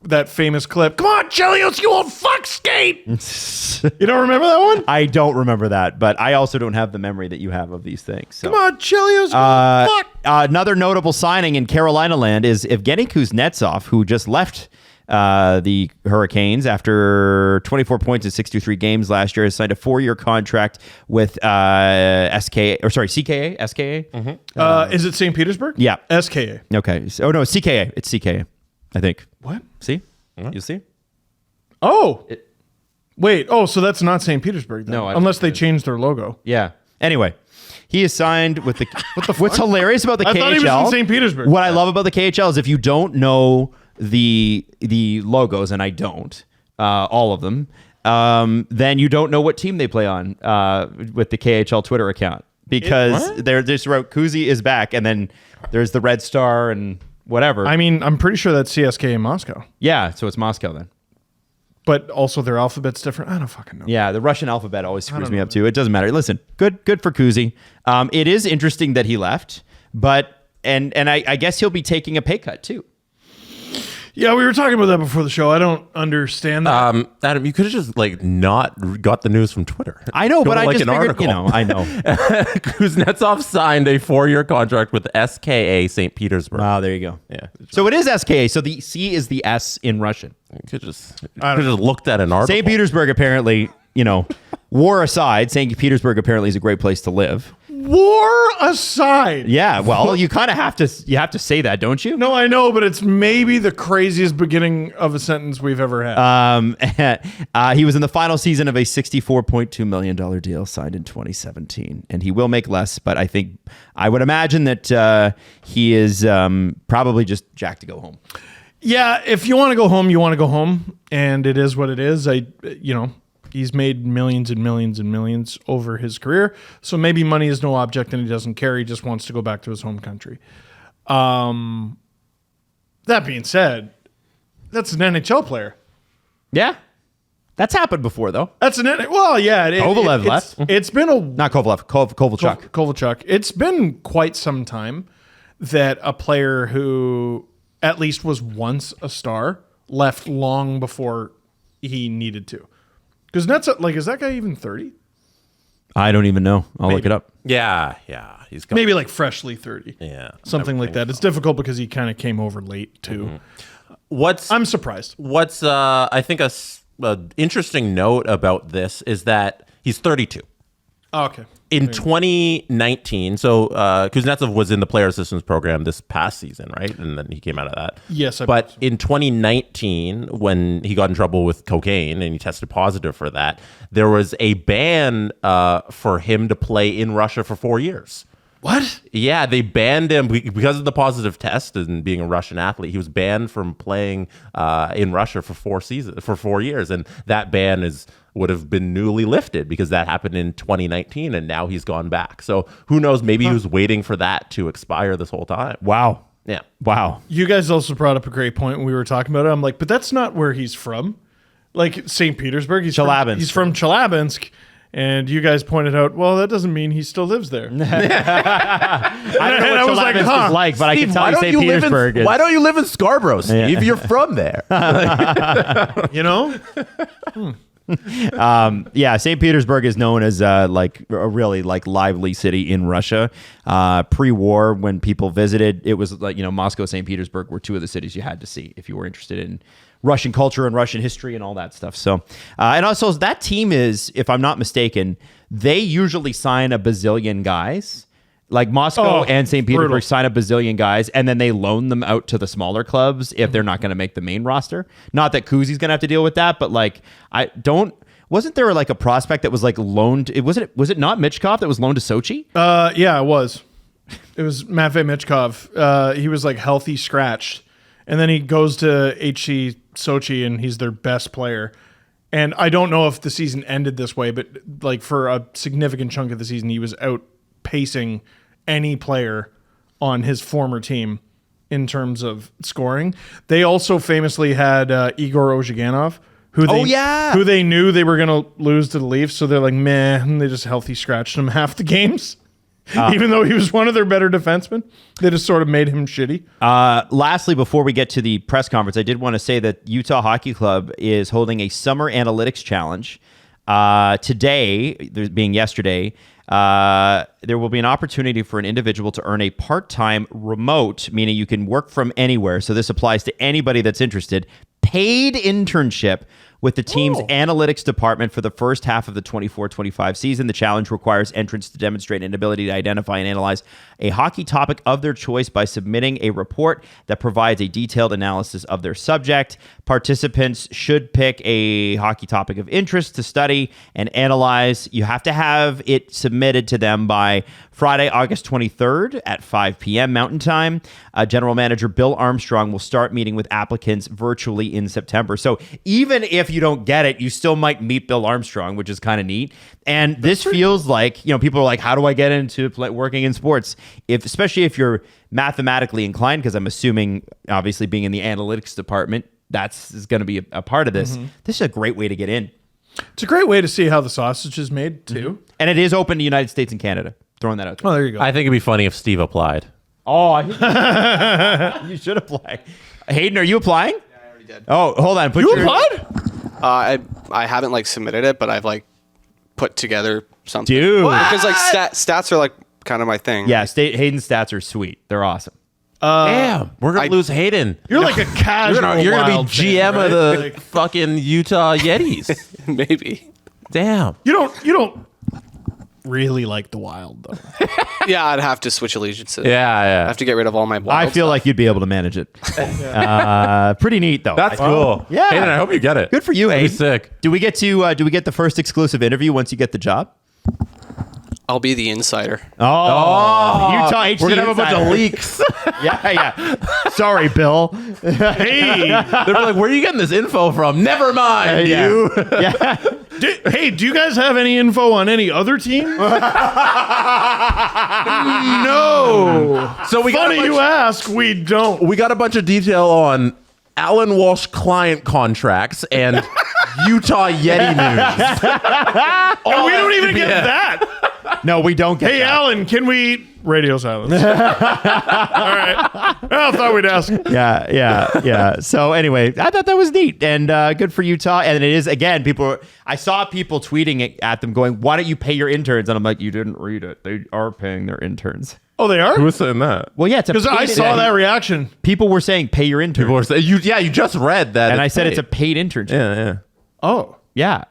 that famous clip. Come on, Chelios, you old fuck skate. You don't remember that one? I don't remember that, but I also don't have the memory that you have of these things. So. Come on, Chelios, you old fuck. Another notable signing in Carolina land is Evgeny Kuznetsov, who just left the Hurricanes after 24 points in 63 games last year. Has signed a 4-year contract with SKA. Mm-hmm. Is it St. Petersburg? Yeah. SKA. Okay. Oh no, CKA. It's CKA. I think. What? See? You see? Oh. Wait. Oh, so that's not St. Petersburg then? No, I Unless think they it is. changed their logo. Yeah. Anyway, he is signed with the. What's hilarious about the KHL? I thought he was in St. Petersburg. What I love about the KHL is if you don't know the logos, and I don't, all of them, then you don't know what team they play on with the KHL Twitter account, because they're just wrote Kuzi is back, and then there's the Red Star and whatever. I mean, I'm pretty sure that's CSK in Moscow. Yeah, so it's Moscow then. But also their alphabet's different. I don't fucking know. Yeah, the Russian alphabet always screws me up too. It doesn't matter. Listen, good for Kuzi. It is interesting that he left, but and I guess he'll be taking a pay cut too. Yeah, we were talking about that before the show. I don't understand that. Adam, you could have just not got the news from Twitter. I know, but I like just an figured, article. I know. Kuznetsov signed a 4-year contract with SKA St. Petersburg. Wow, there you go. Yeah. So it is SKA. So the C is the S in Russian. You could just looked at an article. St. Petersburg apparently, war aside, St. Petersburg apparently is a great place to live. War aside. Yeah, well, you kind of have to say that, don't you? No, I know, but it's maybe the craziest beginning of a sentence we've ever had. He was in the final season of a $64.2 million deal signed in 2017, and he will make less, but I would imagine that he is probably just jacked to go home. Yeah, if you want to go home, you want to go home, and it is what it is. He's made millions and millions and millions over his career, so maybe money is no object and he doesn't care. He just wants to go back to his home country. That being said, that's an NHL player. Yeah, that's happened before though. That's Kovalev left. It's been Not Kovalev, Kovalchuk. Kovalchuk. It's been quite some time that a player who at least was once a star left long before he needed to. Because is that guy even 30? I don't even know. I'll look it up. Yeah. He's got, Maybe like freshly 30. Yeah. Something like that. It's difficult because he kind of came over late too. Mm-hmm. I'm surprised. What's I think a interesting note about this is that he's 32. Oh, okay. In 2019, so Kuznetsov was in the player assistance program this past season, right? And then he came out of that. Yes, but in 2019, when he got in trouble with cocaine and he tested positive for that, there was a ban for him to play in Russia for 4 years. What? Yeah, they banned him because of the positive test and being a Russian athlete. He was banned from playing in Russia for 4 years, and that ban would have been newly lifted because that happened in 2019, and now he's gone back. So who knows? Maybe he was waiting for that to expire this whole time. Wow. Yeah. Wow. You guys also brought up a great point when we were talking about it. I'm like, but that's not where he's from. Like St. Petersburg. Chelyabinsk. He's from Chelyabinsk. And you guys pointed out, well, that doesn't mean he still lives there. I don't know what Chelyabinsk is like, but I can tell you St. Petersburg is. Why don't you live in Scarborough, Steve? Yeah. You're from there. St. Petersburg is known as a really lively city in Russia. Pre-war, when people visited, it was Moscow, St. Petersburg were two of the cities you had to see if you were interested in Russian culture and Russian history and all that stuff. So, and also that team is, if I'm not mistaken, they usually sign a bazillion guys. Like Moscow and St. Petersburg sign a bazillion guys, and then they loan them out to the smaller clubs if they're not going to make the main roster. Not that Kuzi's going to have to deal with that, but wasn't there a prospect that was loaned? Was it not Michkov that was loaned to Sochi? Yeah, it was. It was Matvei Michkov. He was healthy scratched. And then he goes to HC Sochi and he's their best player. And I don't know if the season ended this way, but for a significant chunk of the season, he was outpacing any player on his former team in terms of scoring. They also famously had Igor Ozhiganov, who they knew they were going to lose to the Leafs. So they're like, meh, and they just healthy scratched him half the games. Even though he was one of their better defensemen, they just sort of made him shitty. Lastly, before we get to the press conference, I did want to say that Utah Hockey Club is holding a summer analytics challenge. Today, there being yesterday, there will be an opportunity for an individual to earn a part-time remote, meaning you can work from anywhere. So this applies to anybody that's interested. Paid internship with the team's analytics department for the first half of the 24-25 season. The challenge requires entrants to demonstrate an ability to identify and analyze a hockey topic of their choice by submitting a report that provides a detailed analysis of their subject. Participants should pick a hockey topic of interest to study and analyze. You have to have it submitted to them by Friday, August 23rd at 5 p.m. Mountain Time. General Manager Bill Armstrong will start meeting with applicants virtually in September. So even if you don't get it, you still might meet Bill Armstrong, which is kind of neat. And this feels like, people are like, how do I get into working in sports? Especially if you're mathematically inclined, because I'm assuming, obviously, being in the analytics department, is going to be a part of this. This is a great way to get in. It's a great way to see how the sausage is made, too. And it is open to United States and Canada. Throwing that out there. Oh, there you go. I think it'd be funny if Steve applied. Oh, you should apply. Hayden, are you applying? Yeah, I already did. Oh, hold on. You applied? I haven't submitted it, but I've put together something. Dude. Because stats are kind of my thing. Yeah, Hayden's stats are sweet. They're awesome. Damn, we're gonna lose Hayden. You're like a casual. You're gonna be Wild GM fan, right? of the fucking Utah Yetis. Maybe. Damn. You don't really like the Wild though. Yeah, I'd have to switch allegiances. Yeah. I have to get rid of all my Wild I feel stuff. like you'd be able to manage it. Pretty neat, though. That's cool. Yeah. Hayden, I hope you get it. Good for you, That'd be Hayden. sick. Do we get the first exclusive interview once you get the job? I'll be the insider. Oh, Utah HC We're gonna have a bunch of Insider. leaks. Yeah. Sorry, Bill. Hey, They'll be like, "Where are you getting this info from?" Never mind, you. Yeah. do you guys have any info on any other team? No. So we got Funny you ask. We don't. we got a bunch of detail on Alan Walsh client contracts and Utah Yeti news. Oh, we don't even get that. No, we don't get Hey, that. Alan, can we radio silence? All right. Well, I thought we'd ask. Yeah. So anyway, I thought that was neat and good for Utah. And it is, again, I saw people tweeting it at them going, why don't you pay your interns? And I'm like, you didn't read it. They are paying their interns. Oh, they are? Who was saying that? Well, yeah, it's a Because I paid saw intern. that reaction. People were saying pay your interns. People were saying, you just read that. And I said it's a paid internship. Yeah. Oh. Yeah.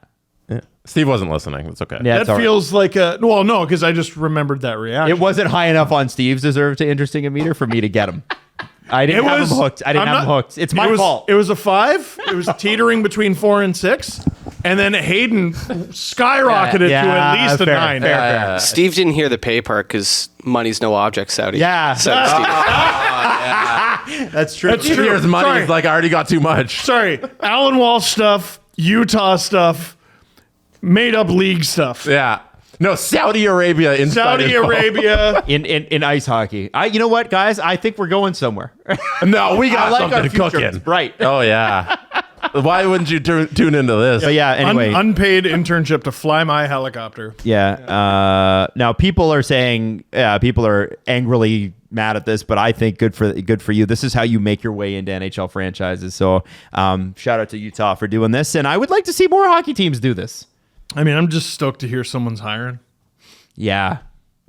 Steve wasn't listening. It's okay. Yeah, That it's all right. feels like a... Well, no, because I just remembered that reaction. It wasn't high enough on Steve's deserve to interesting a meter for me to get him. I didn't have him hooked. It's my fault. It was a 5. It was teetering between 4 and 6. And then Hayden skyrocketed to at least a 9. Fair. Steve didn't hear the pay part because money's no object, Saudi. Yeah. Saudi Steve. That's true. That's Steve true. hears money. Sorry. He's like, I already got too much. Sorry. Alan Walsh stuff, Utah stuff, made up league stuff. Yeah. No, Saudi Arabia inside Saudi info. Arabia. in ice hockey. You know what, guys? I think we're going somewhere. No, we got I like our something future. cooking. Right. Oh, yeah. Why wouldn't you tune into this? But yeah, anyway. Unpaid internship to fly my helicopter. Yeah. Now people are saying, people are angrily mad at this, but I think good for you. This is how you make your way into NHL franchises. So shout out to Utah for doing this. And I would like to see more hockey teams do this. I mean, I'm just stoked to hear someone's hiring. Yeah.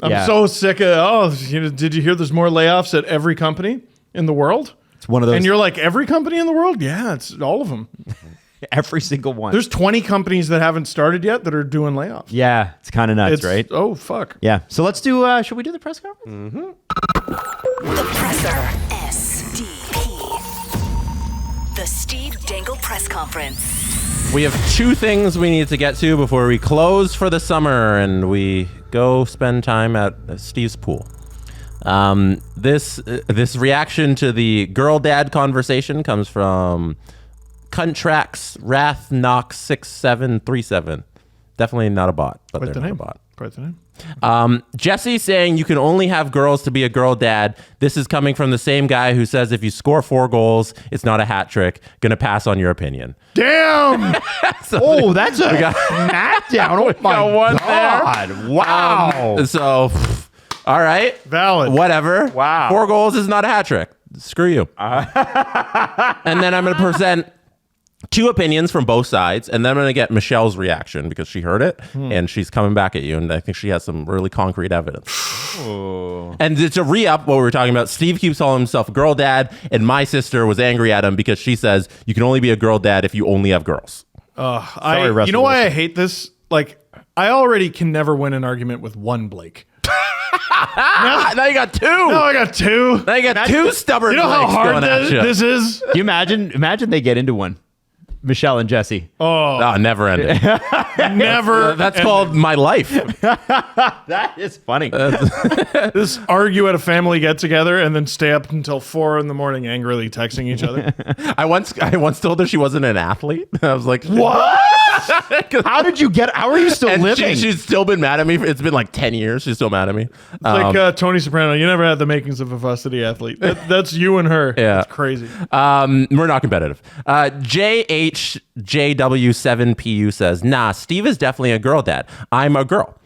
I'm so sick of, did you hear there's more layoffs at every company in the world? It's one of those. And you're like, every company in the world? Yeah, it's all of them. every single one. There's 20 companies that haven't started yet that are doing layoffs. Yeah. It's kind of nuts, right? Oh, fuck. Yeah. So let's do, should we do the press conference? The Presser. SDP. The Steve Dangle Press Conference. We have 2 things we need to get to before we close for the summer and we go spend time at Steve's pool. This reaction to the girl dad conversation comes from Contracts Wrath Knock 6737. Definitely not a bot, but Quite they're the not a name. bot. Quite the name. Jesse saying you can only have girls to be a girl dad. This is coming from the same guy who says if you score 4 goals, it's not a hat trick. Gonna pass on your opinion. Damn! Oh, that's a smackdown. Oh, my got one God. Wow. So, all right. Valid. Whatever. Wow. 4 goals is not a hat trick. Screw you. And then I'm going to present 2 opinions from both sides, and then I'm going to get Michelle's reaction because she heard it, and she's coming back at you, and I think she has some really concrete evidence. And to re-up what we were talking about, Steve keeps calling himself a girl dad, and my sister was angry at him because she says you can only be a girl dad if you only have girls. You know why I hate this? Like, I already can never win an argument with one Blake. Now you got two. Now I got two. Now you got two stubborn. You know how Blakes hard going at you. this is? You imagine they get into one. Michelle and Jesse. Oh, never ending. Never. That's called my life. That is funny. Just argue at a family get together and then stay up until 4 a.m. angrily texting each other. I once told her she wasn't an athlete. I was like, What? How are you still and living? she's still been mad at me. It's been like 10 years. She's still mad at me. Like Tony Soprano, you never had the makings of a varsity athlete. That's you and her. Yeah. That's crazy. We're not competitive. JHJW7PU says, nah, Steve is definitely a girl dad. I'm a girl.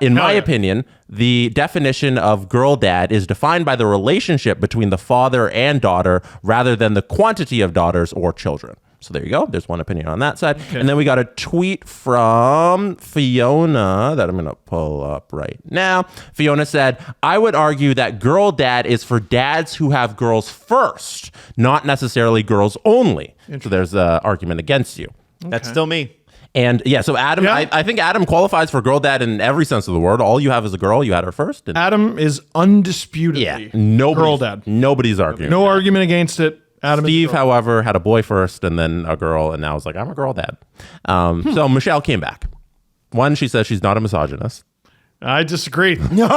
In my opinion, the definition of girl dad is defined by the relationship between the father and daughter rather than the quantity of daughters or children. So there you go. There's one opinion on that side. Okay. And then we got a tweet from Fiona that I'm going to pull up right now. Fiona said, I would argue that girl dad is for dads who have girls first, not necessarily girls only. So there's an argument against you. Okay. That's still me. And yeah, so Adam, I think Adam qualifies for girl dad in every sense of the word. All you have is a girl. You had her first. And Adam is undisputedly girl dad. Nobody's arguing. No argument against it. Adam Steve, however, had a boy first and then a girl, and now is like, I'm a girl dad. So Michelle came back. One, she says she's not a misogynist. I disagree. The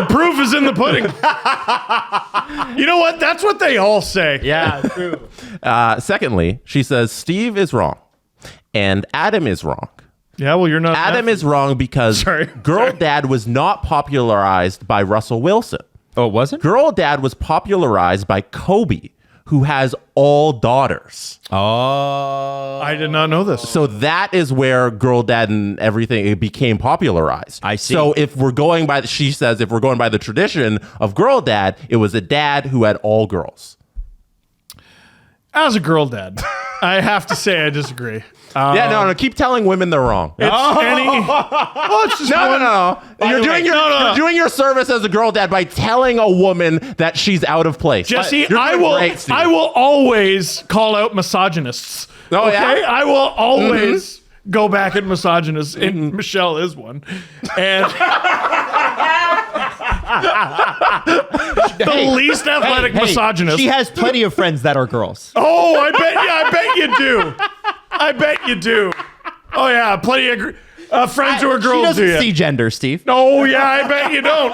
proof is in the pudding. You know what? That's what they all say. Yeah, true. Secondly, she says Steve is wrong and Adam is wrong. Yeah, well, you're not. Adam is wrong because girl dad was not popularized by Russell Wilson. Oh, it wasn't? Girl dad was popularized by Kobe, who has all daughters. Oh. I did not know this. So that is where girl dad and everything it became popularized. I see. So if we're going by, she says, if we're going by the tradition of girl dad, it was a dad who had all girls. As a girl dad, I have to say I disagree. No, keep telling women they're wrong. It's just No. You're doing your service as a girl dad by telling a woman that she's out of place. Jesse, I will always call out misogynists. Oh, okay? yeah? I will always go back at misogynists, and Michelle is one. And the least athletic misogynist. She has plenty of friends that are girls. Oh, I bet you do. I bet you do. Oh yeah, plenty of friends who are girls. She doesn't do see gender, Steve. Oh yeah, I bet you don't.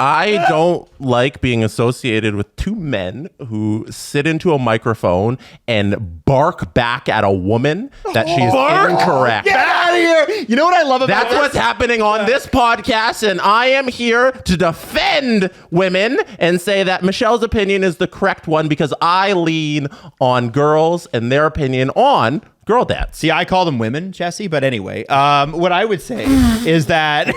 I don't like being associated with two men who sit into a microphone and bark back at a woman that she's incorrect. Get out of here. You know what I love about That's what's happening on this podcast, and I am here to defend women and say that Michelle's opinion is the correct one because I lean on girls and their opinion on girl dads. See, I call them women, Jesse, but anyway, what I would say is that...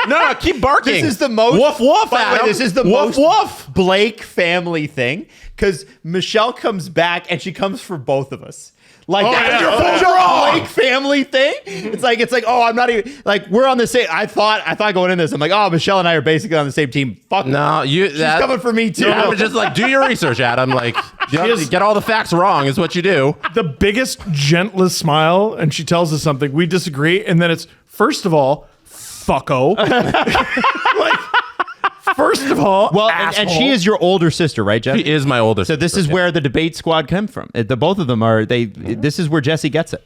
No, keep barking. This is the most... Woof, woof, Adam. This is the woof, most woof. Blake family thing, because Michelle comes back and she comes for both of us. Like, that's your Blake family thing. It's like, oh, I'm not even, like, we're on the same, I thought going in this, I'm like, oh, Michelle and I are basically on the same team. Fuck. No, she's coming for me too. No, just like, do your research, Adam. Like, you get all the facts wrong is what you do. The biggest, gentlest smile, and she tells us something, we disagree, and then it's, first of all, fucko. Like, first of all, well, and she is your older sister, right, Jesse? She is my older sister. So this is where the debate squad come from. The both of them are, this is where Jesse gets it.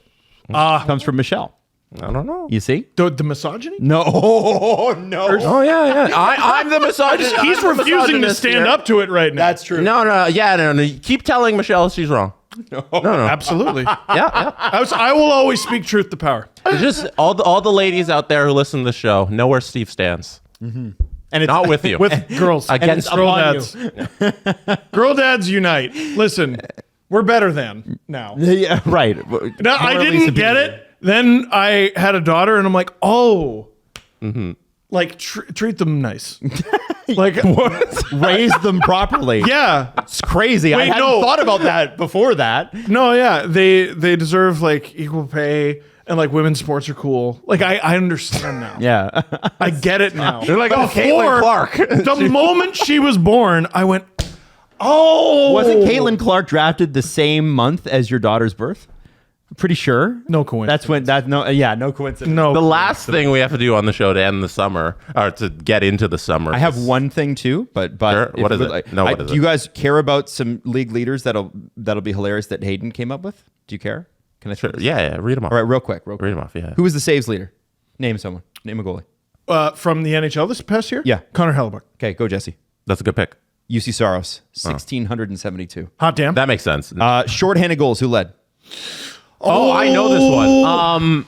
Comes from Michelle. I don't know. You see? The misogyny? No. Oh, yeah. I'm the misogynist. He's refusing to stand up to it right now. That's true. No. Keep telling Michelle she's wrong. No. Absolutely. Yeah. I will always speak truth to power. It's just all the ladies out there who listen to the show know where Steve stands. Mm-hmm. And it's not with you. With girls. Against girl dads. Girl dads unite. Listen, we're better than now. Yeah, right. Now, I didn't get it. Then I had a daughter, and I'm like, like treat them nice. Like raise them properly. Yeah, it's crazy. I hadn't thought about that before that. No, yeah, they deserve like equal pay. And like women's sports are cool. Like I understand now. Yeah. I get it now. They're like, Caitlin Clark. The moment she was born, I went, Oh! Wasn't Caitlin Clark drafted the same month as your daughter's birth? Pretty sure. No coincidence. No coincidence. No. The last thing we have to do on the show to end the summer, or to get into the summer. I have one thing too, but Sure. What is it? What is do you guys care about some league leaders that'll be hilarious that Hayden came up with? Do you care? Can I? Sure. Yeah, read them off. All right, real quick. Read them off, yeah. Who was the saves leader? Name someone. Name a goalie. From the NHL this past year? Yeah. Connor Hellebuck. Okay, go Jesse. That's a good pick. UC Saros, 1,672. Hot damn. That makes sense. Shorthanded goals. Who led? Oh, I know this one.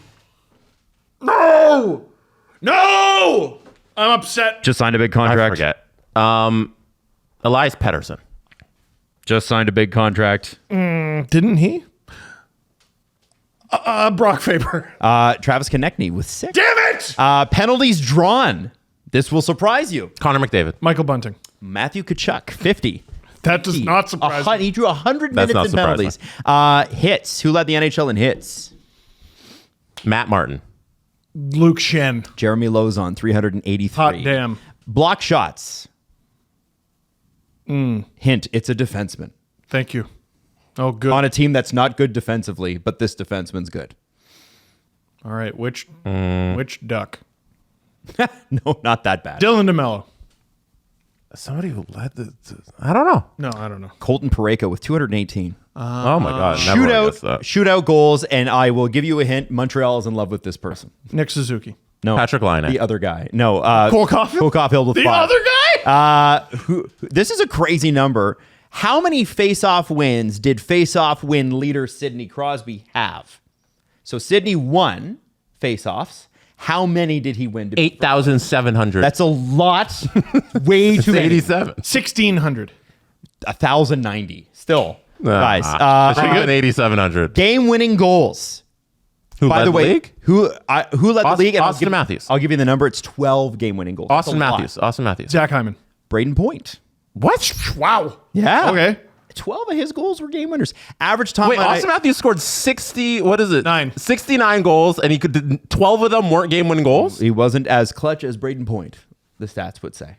No! I'm upset. Just signed a big I contract. forget. Elias Pettersson. Just signed a big contract. Didn't he? Brock Faber. Travis Konechny with 6. Damn it! Penalties drawn. This will surprise you. Connor McDavid. Michael Bunting. Matthew Tkachuk, 50. That does not surprise me. He drew 100 That's minutes not in surprising. penalties. Hits. Who led the NHL in hits? Matt Martin. Luke Shen. Jeremy Lozon, 383. Hot damn. Block shots. Hint, it's a defenseman. Thank you. Oh, good. On a team that's not good defensively, but this defenseman's good. All right. Which duck? No, not that bad. Dylan DeMello. Somebody who led I don't know. No, I don't know. Colton Parayko with 218. Oh my God. Never would have guessed that. Shootout goals, and I will give you a hint. Montreal is in love with this person. Nick Suzuki. No, Patrick Laine. the other guy. No, Cole Caulfield? Cole Caulfield with The 5. other guy? This is a crazy number. How many face-off wins did face-off win leader Sidney Crosby have? So Sidney won face-offs. How many did he win? 8,700. That's a lot. Way too many. 87. 1,600. 1,090. Still, guys. Should have been 8,700. Game-winning goals. Who By led the way, league? who led the league? And Austin Matthews. I'll give you the number. It's 12 game-winning goals. Austin That's a lot. Matthews. Austin Matthews. Zach Hyman. Braden Point. What? Wow. Yeah. Okay. 12 of his goals were game winners. Average time. Wait, Austin Matthews scored 60. What is it? 69 goals, and 12 of them weren't game-winning goals. He wasn't as clutch as Braden Point. The stats would say.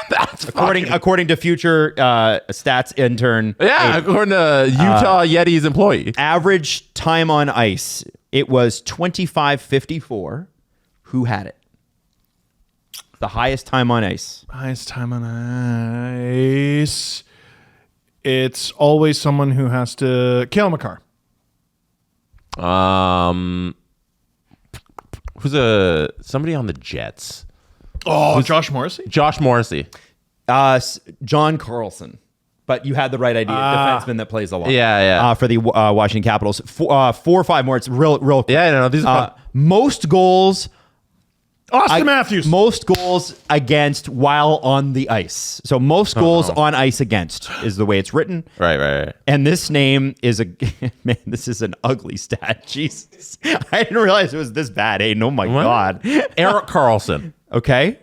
That's According to future stats intern. Yeah, according to Utah Yeti's employee. Average time on ice. It was 25:54. Who had it? The highest time on ice. Highest time on ice. It's always someone who has to kill McCarr. Who's somebody on the Jets? Oh, Josh Morrissey? Josh Morrissey. John Carlson. But you had the right idea. Defenseman that plays a lot. Yeah. For the Washington Capitals. 4 or 5 more. It's real quick. Yeah, no, these are fun. Most goals. Austin Matthews. Most goals against while on the ice. So most goals on ice against is the way it's written. Right. And this name is man, this is an ugly stat. Jesus. I didn't realize it was this bad. Hey, oh my God. Eric Carlson. Okay.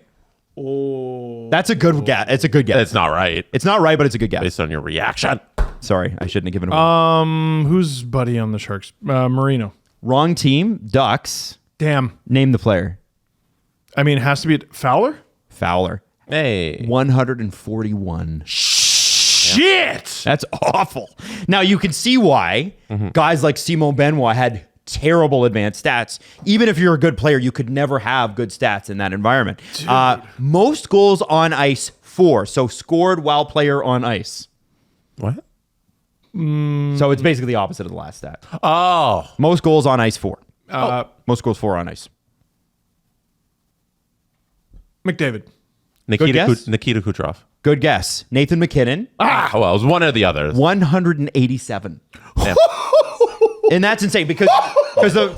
Oh. That's a good guess. It's a good guess. It's not right. It's not right, but it's a good guess. Based on your reaction. Sorry, I shouldn't have given it away. Who's buddy on the Sharks? Marino. Wrong team. Ducks. Damn. Name the player. I mean, it has to be Fowler? Fowler. Hey. 141. Shit! That's awful. Now you can see why guys like Simon Benoit had terrible advanced stats. Even if you're a good player, you could never have good stats in that environment. Most goals on ice, 4. So scored while player on ice. What? So it's basically the opposite of the last stat. Oh. Most goals on ice, 4. Most goals, 4 on ice. McDavid. Nikita Kucherov. Good guess. Nathan McKinnon. Well, it was one or the other. 187. Yeah. And that's insane because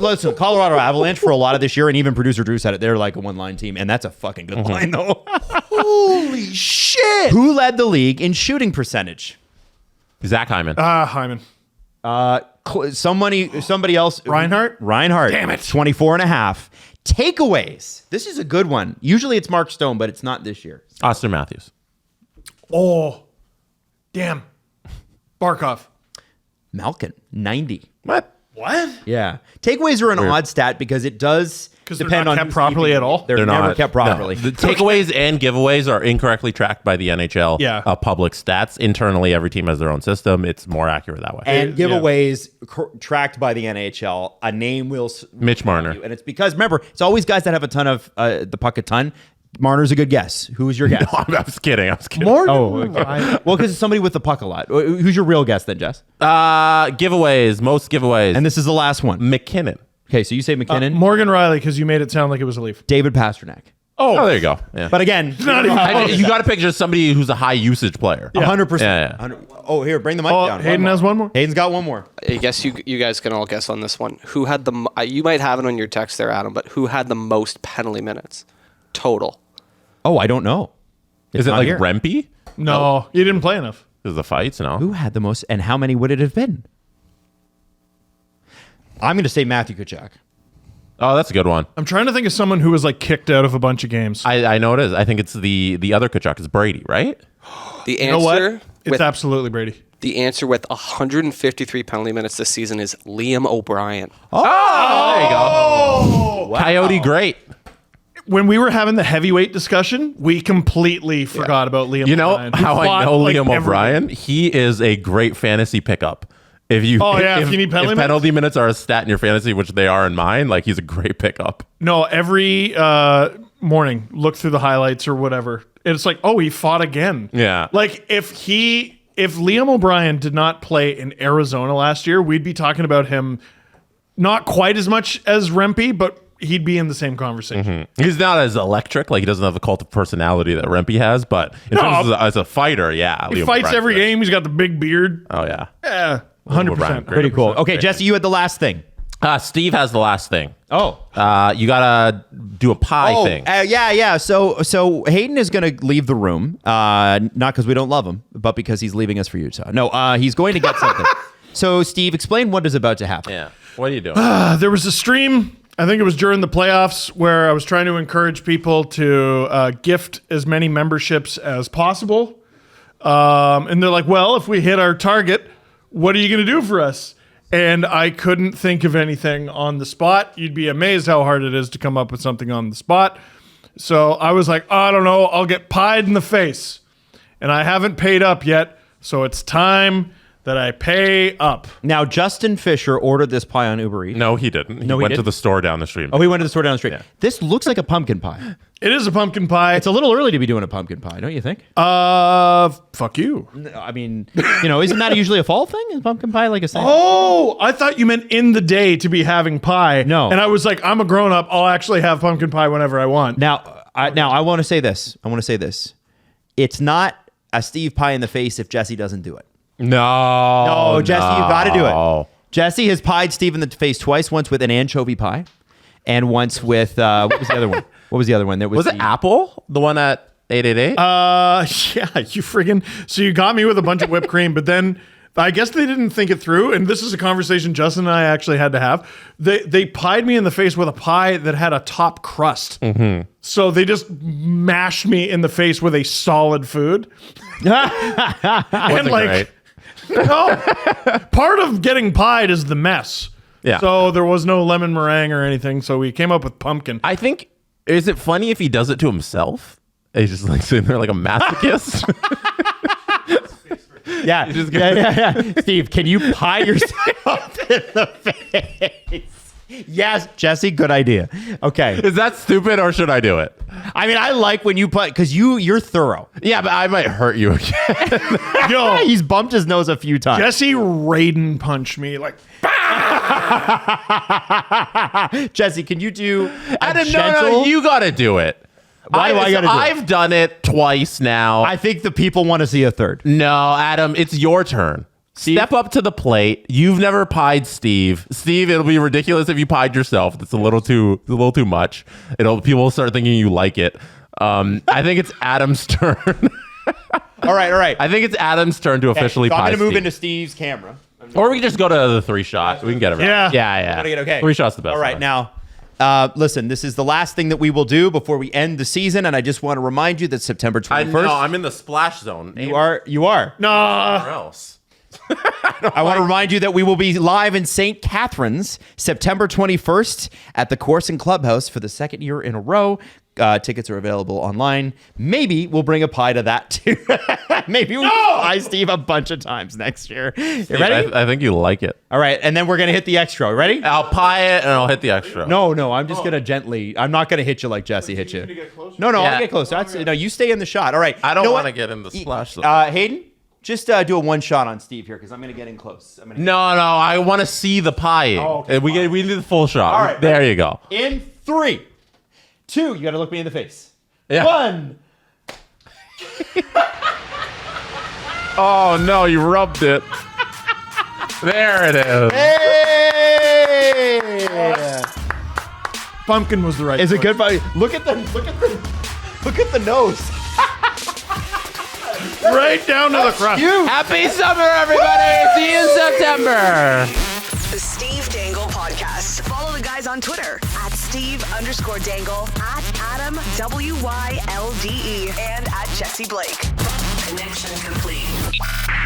listen, Colorado Avalanche for a lot of this year, and even producer Drew said it, they're like a one-line team, and that's a fucking good line though. Holy shit! Who led the league in shooting percentage? Zach Hyman. Hyman. Somebody else. Reinhart? Damn it. 24.5. Takeaways. This is a good one. Usually it's Mark Stone, but it's not this year. Austin Matthews. Oh, damn. Barkov. Malkin, 90. What? What? Yeah. Takeaways are an odd stat because it does Because they're not kept properly at all. They're never not kept properly. No. The takeaways and giveaways are incorrectly tracked by the NHL public stats. Internally, every team has their own system. It's more accurate that way. And giveaways tracked by the NHL, a name will Mitch Marner. And it's because, remember, it's always guys that have a ton of the puck a ton. Marner's a good guess. Who is your guess? No, I was kidding. Morgan. Okay. Well, because it's somebody with the puck a lot. Who's your real guess then, Jess? Giveaways, most giveaways. And this is the last one. McKinnon. Okay, so you say McKinnon. Morgan Riley, because you made it sound like it was a Leaf. David Pastrnak. Oh, there you go. Yeah. But again, Not even You got to pick just somebody who's a high usage player. 100%. Yeah. Oh, here, bring the mic down. Hayden has one more. Hayden's got one more. I guess you guys can all guess on this one. Who had the you might have it on your text there, Adam, but who had the most penalty minutes total? Oh, I don't know. Is it not like here. Rempe? No, you didn't play enough. Is the fights? No. Who had the most, and how many would it have been? I'm going to say Matthew Tkachuk. Oh, that's a good one. I'm trying to think of someone who was like kicked out of a bunch of games. I know it is. I think it's the other Tkachuk. It's Brady, right? The You know what? answer It's absolutely Brady. the answer with 153 penalty minutes this season is Liam O'Brien. Oh, there you go. Wow. Coyote, great. When we were having the heavyweight discussion, we completely forgot about Liam You know O'Brien. how I fought, know like, Liam every- O'Brien? He is a great fantasy pickup. If you if you need penalty minutes are a stat in your fantasy, which they are in mine, like he's a great pickup. No, every morning, look through the highlights or whatever. It's like, oh, he fought again. Yeah. Like if Liam O'Brien did not play in Arizona last year, we'd be talking about him not quite as much as Rempe, but he'd be in the same conversation. He's not as electric, like he doesn't have the cult of personality that Rempe has, but in terms of as a fighter, yeah. He Liam fights O'Brien's every good. game. He's got the big beard. Oh, yeah. Yeah, O'Brien, 100%. great. Pretty cool. Okay, Great. Jesse, you had the last thing. Steve has the last thing. Oh. You got to do a pie thing. Yeah. So Hayden is going to leave the room, not because we don't love him, but because he's leaving us for Utah. No, he's going to get something. So, Steve, explain what is about to happen. Yeah. What are you doing? There was a stream, I think it was during the playoffs, where I was trying to encourage people to gift as many memberships as possible. And they're like, well, if we hit our target, what are you going to do for us? And I couldn't think of anything on the spot. You'd be amazed how hard it is to come up with something on the spot. So I was like, I don't know, I'll get pied in the face. And I haven't paid up yet, so it's time that I pay up. Now, Justin Fisher ordered this pie on Uber Eats. No, he didn't. He No, he went to didn't? the store down the street. Oh, he went to the store down the street. This looks like a pumpkin pie. It is a pumpkin pie. It's a little early to be doing a pumpkin pie, don't you think? Fuck you. I mean, isn't that usually a fall thing? Is pumpkin pie like a thing? Oh, I thought you meant in the day to be having pie. No. And I was like, I'm a grown up. I'll actually have pumpkin pie whenever I want. Now, I want to say this. It's not a Steve pie in the face if Jesse doesn't do it. No, Jesse, you've got to do it. Jesse has pied Steve in the face twice. Once with an anchovy pie, and once with what was the other one? What was the other one? There Was it the- Apple? The one at 888? Yeah, you friggin'. So you got me with a bunch of whipped cream, but then I guess they didn't think it through. And this is a conversation Justin and I actually had to have. They pied me in the face with a pie that had a top crust. So they just mashed me in the face with a solid food. Wasn't great. No, part of getting pied is the mess. Yeah. So there was no lemon meringue or anything. So we came up with pumpkin. I think, is it funny if he does it to himself? He's just like sitting there like a masochist. Yeah. Steve, can you pie yourself in the face? Yes, Jesse, good idea. Okay. Is that stupid or should I do it? I mean, I like when you put, because you're thorough. Yeah, but I might hurt you again. Yo, He's bumped his nose a few times. Jesse Raiden punched me like. Jesse, can you do a Adam, gentle? no, you got to do it. Why do I gotta do it? I've done it twice now. I think the people want to see a third. No, Adam, it's your turn. Step up to the plate. You've never pied Steve. Steve, it'll be ridiculous if you pied yourself. It's a little too much. People will start thinking you like it. I think it's Adam's turn. All right. I think it's Adam's turn to officially so pie I'm going to move Steve. into Steve's camera. Or we can just go to the 3 shot. We can get it right. Yeah. Yeah. Okay. 3 shots the best. All right, now, listen, this is the last thing that we will do before we end the season, and I just want to remind you that September 21st. I know. I'm in the splash zone. You are. Nah. Where else? I want to remind you that we will be live in St. Catharines September 21st at the Corson Clubhouse for the second year in a row. Tickets are available online. Maybe we'll bring a pie to that too. Maybe we'll pie Steve a bunch of times next year. You ready? I think you like it. All right, and then we're gonna hit the extra. Ready? I'll pie it and I'll hit the extra. No, I'm just gonna gently. I'm not gonna hit you like Jesse hit you. No, Yeah. I'll get close. No, you stay in the shot. All right. I don't You know want to what? get in the splash zone. Hayden, just do a one shot on Steve here because I'm gonna get in close. No, I want to see the pie. okay, we need the full shot. All right, there ready? you go. In 3, 2, you gotta look me in the face. Yeah. 1. Oh no, you rubbed it. There it is. Hey! Pumpkin was the right. Is it choice. good? Look at the nose. Right down to the crust. Happy summer, everybody. See you in September. The Steve Dangle Podcast. Follow the guys on Twitter at Steve_Dangle, at Adam WYLDE, and at Jesse Blake. Connection complete.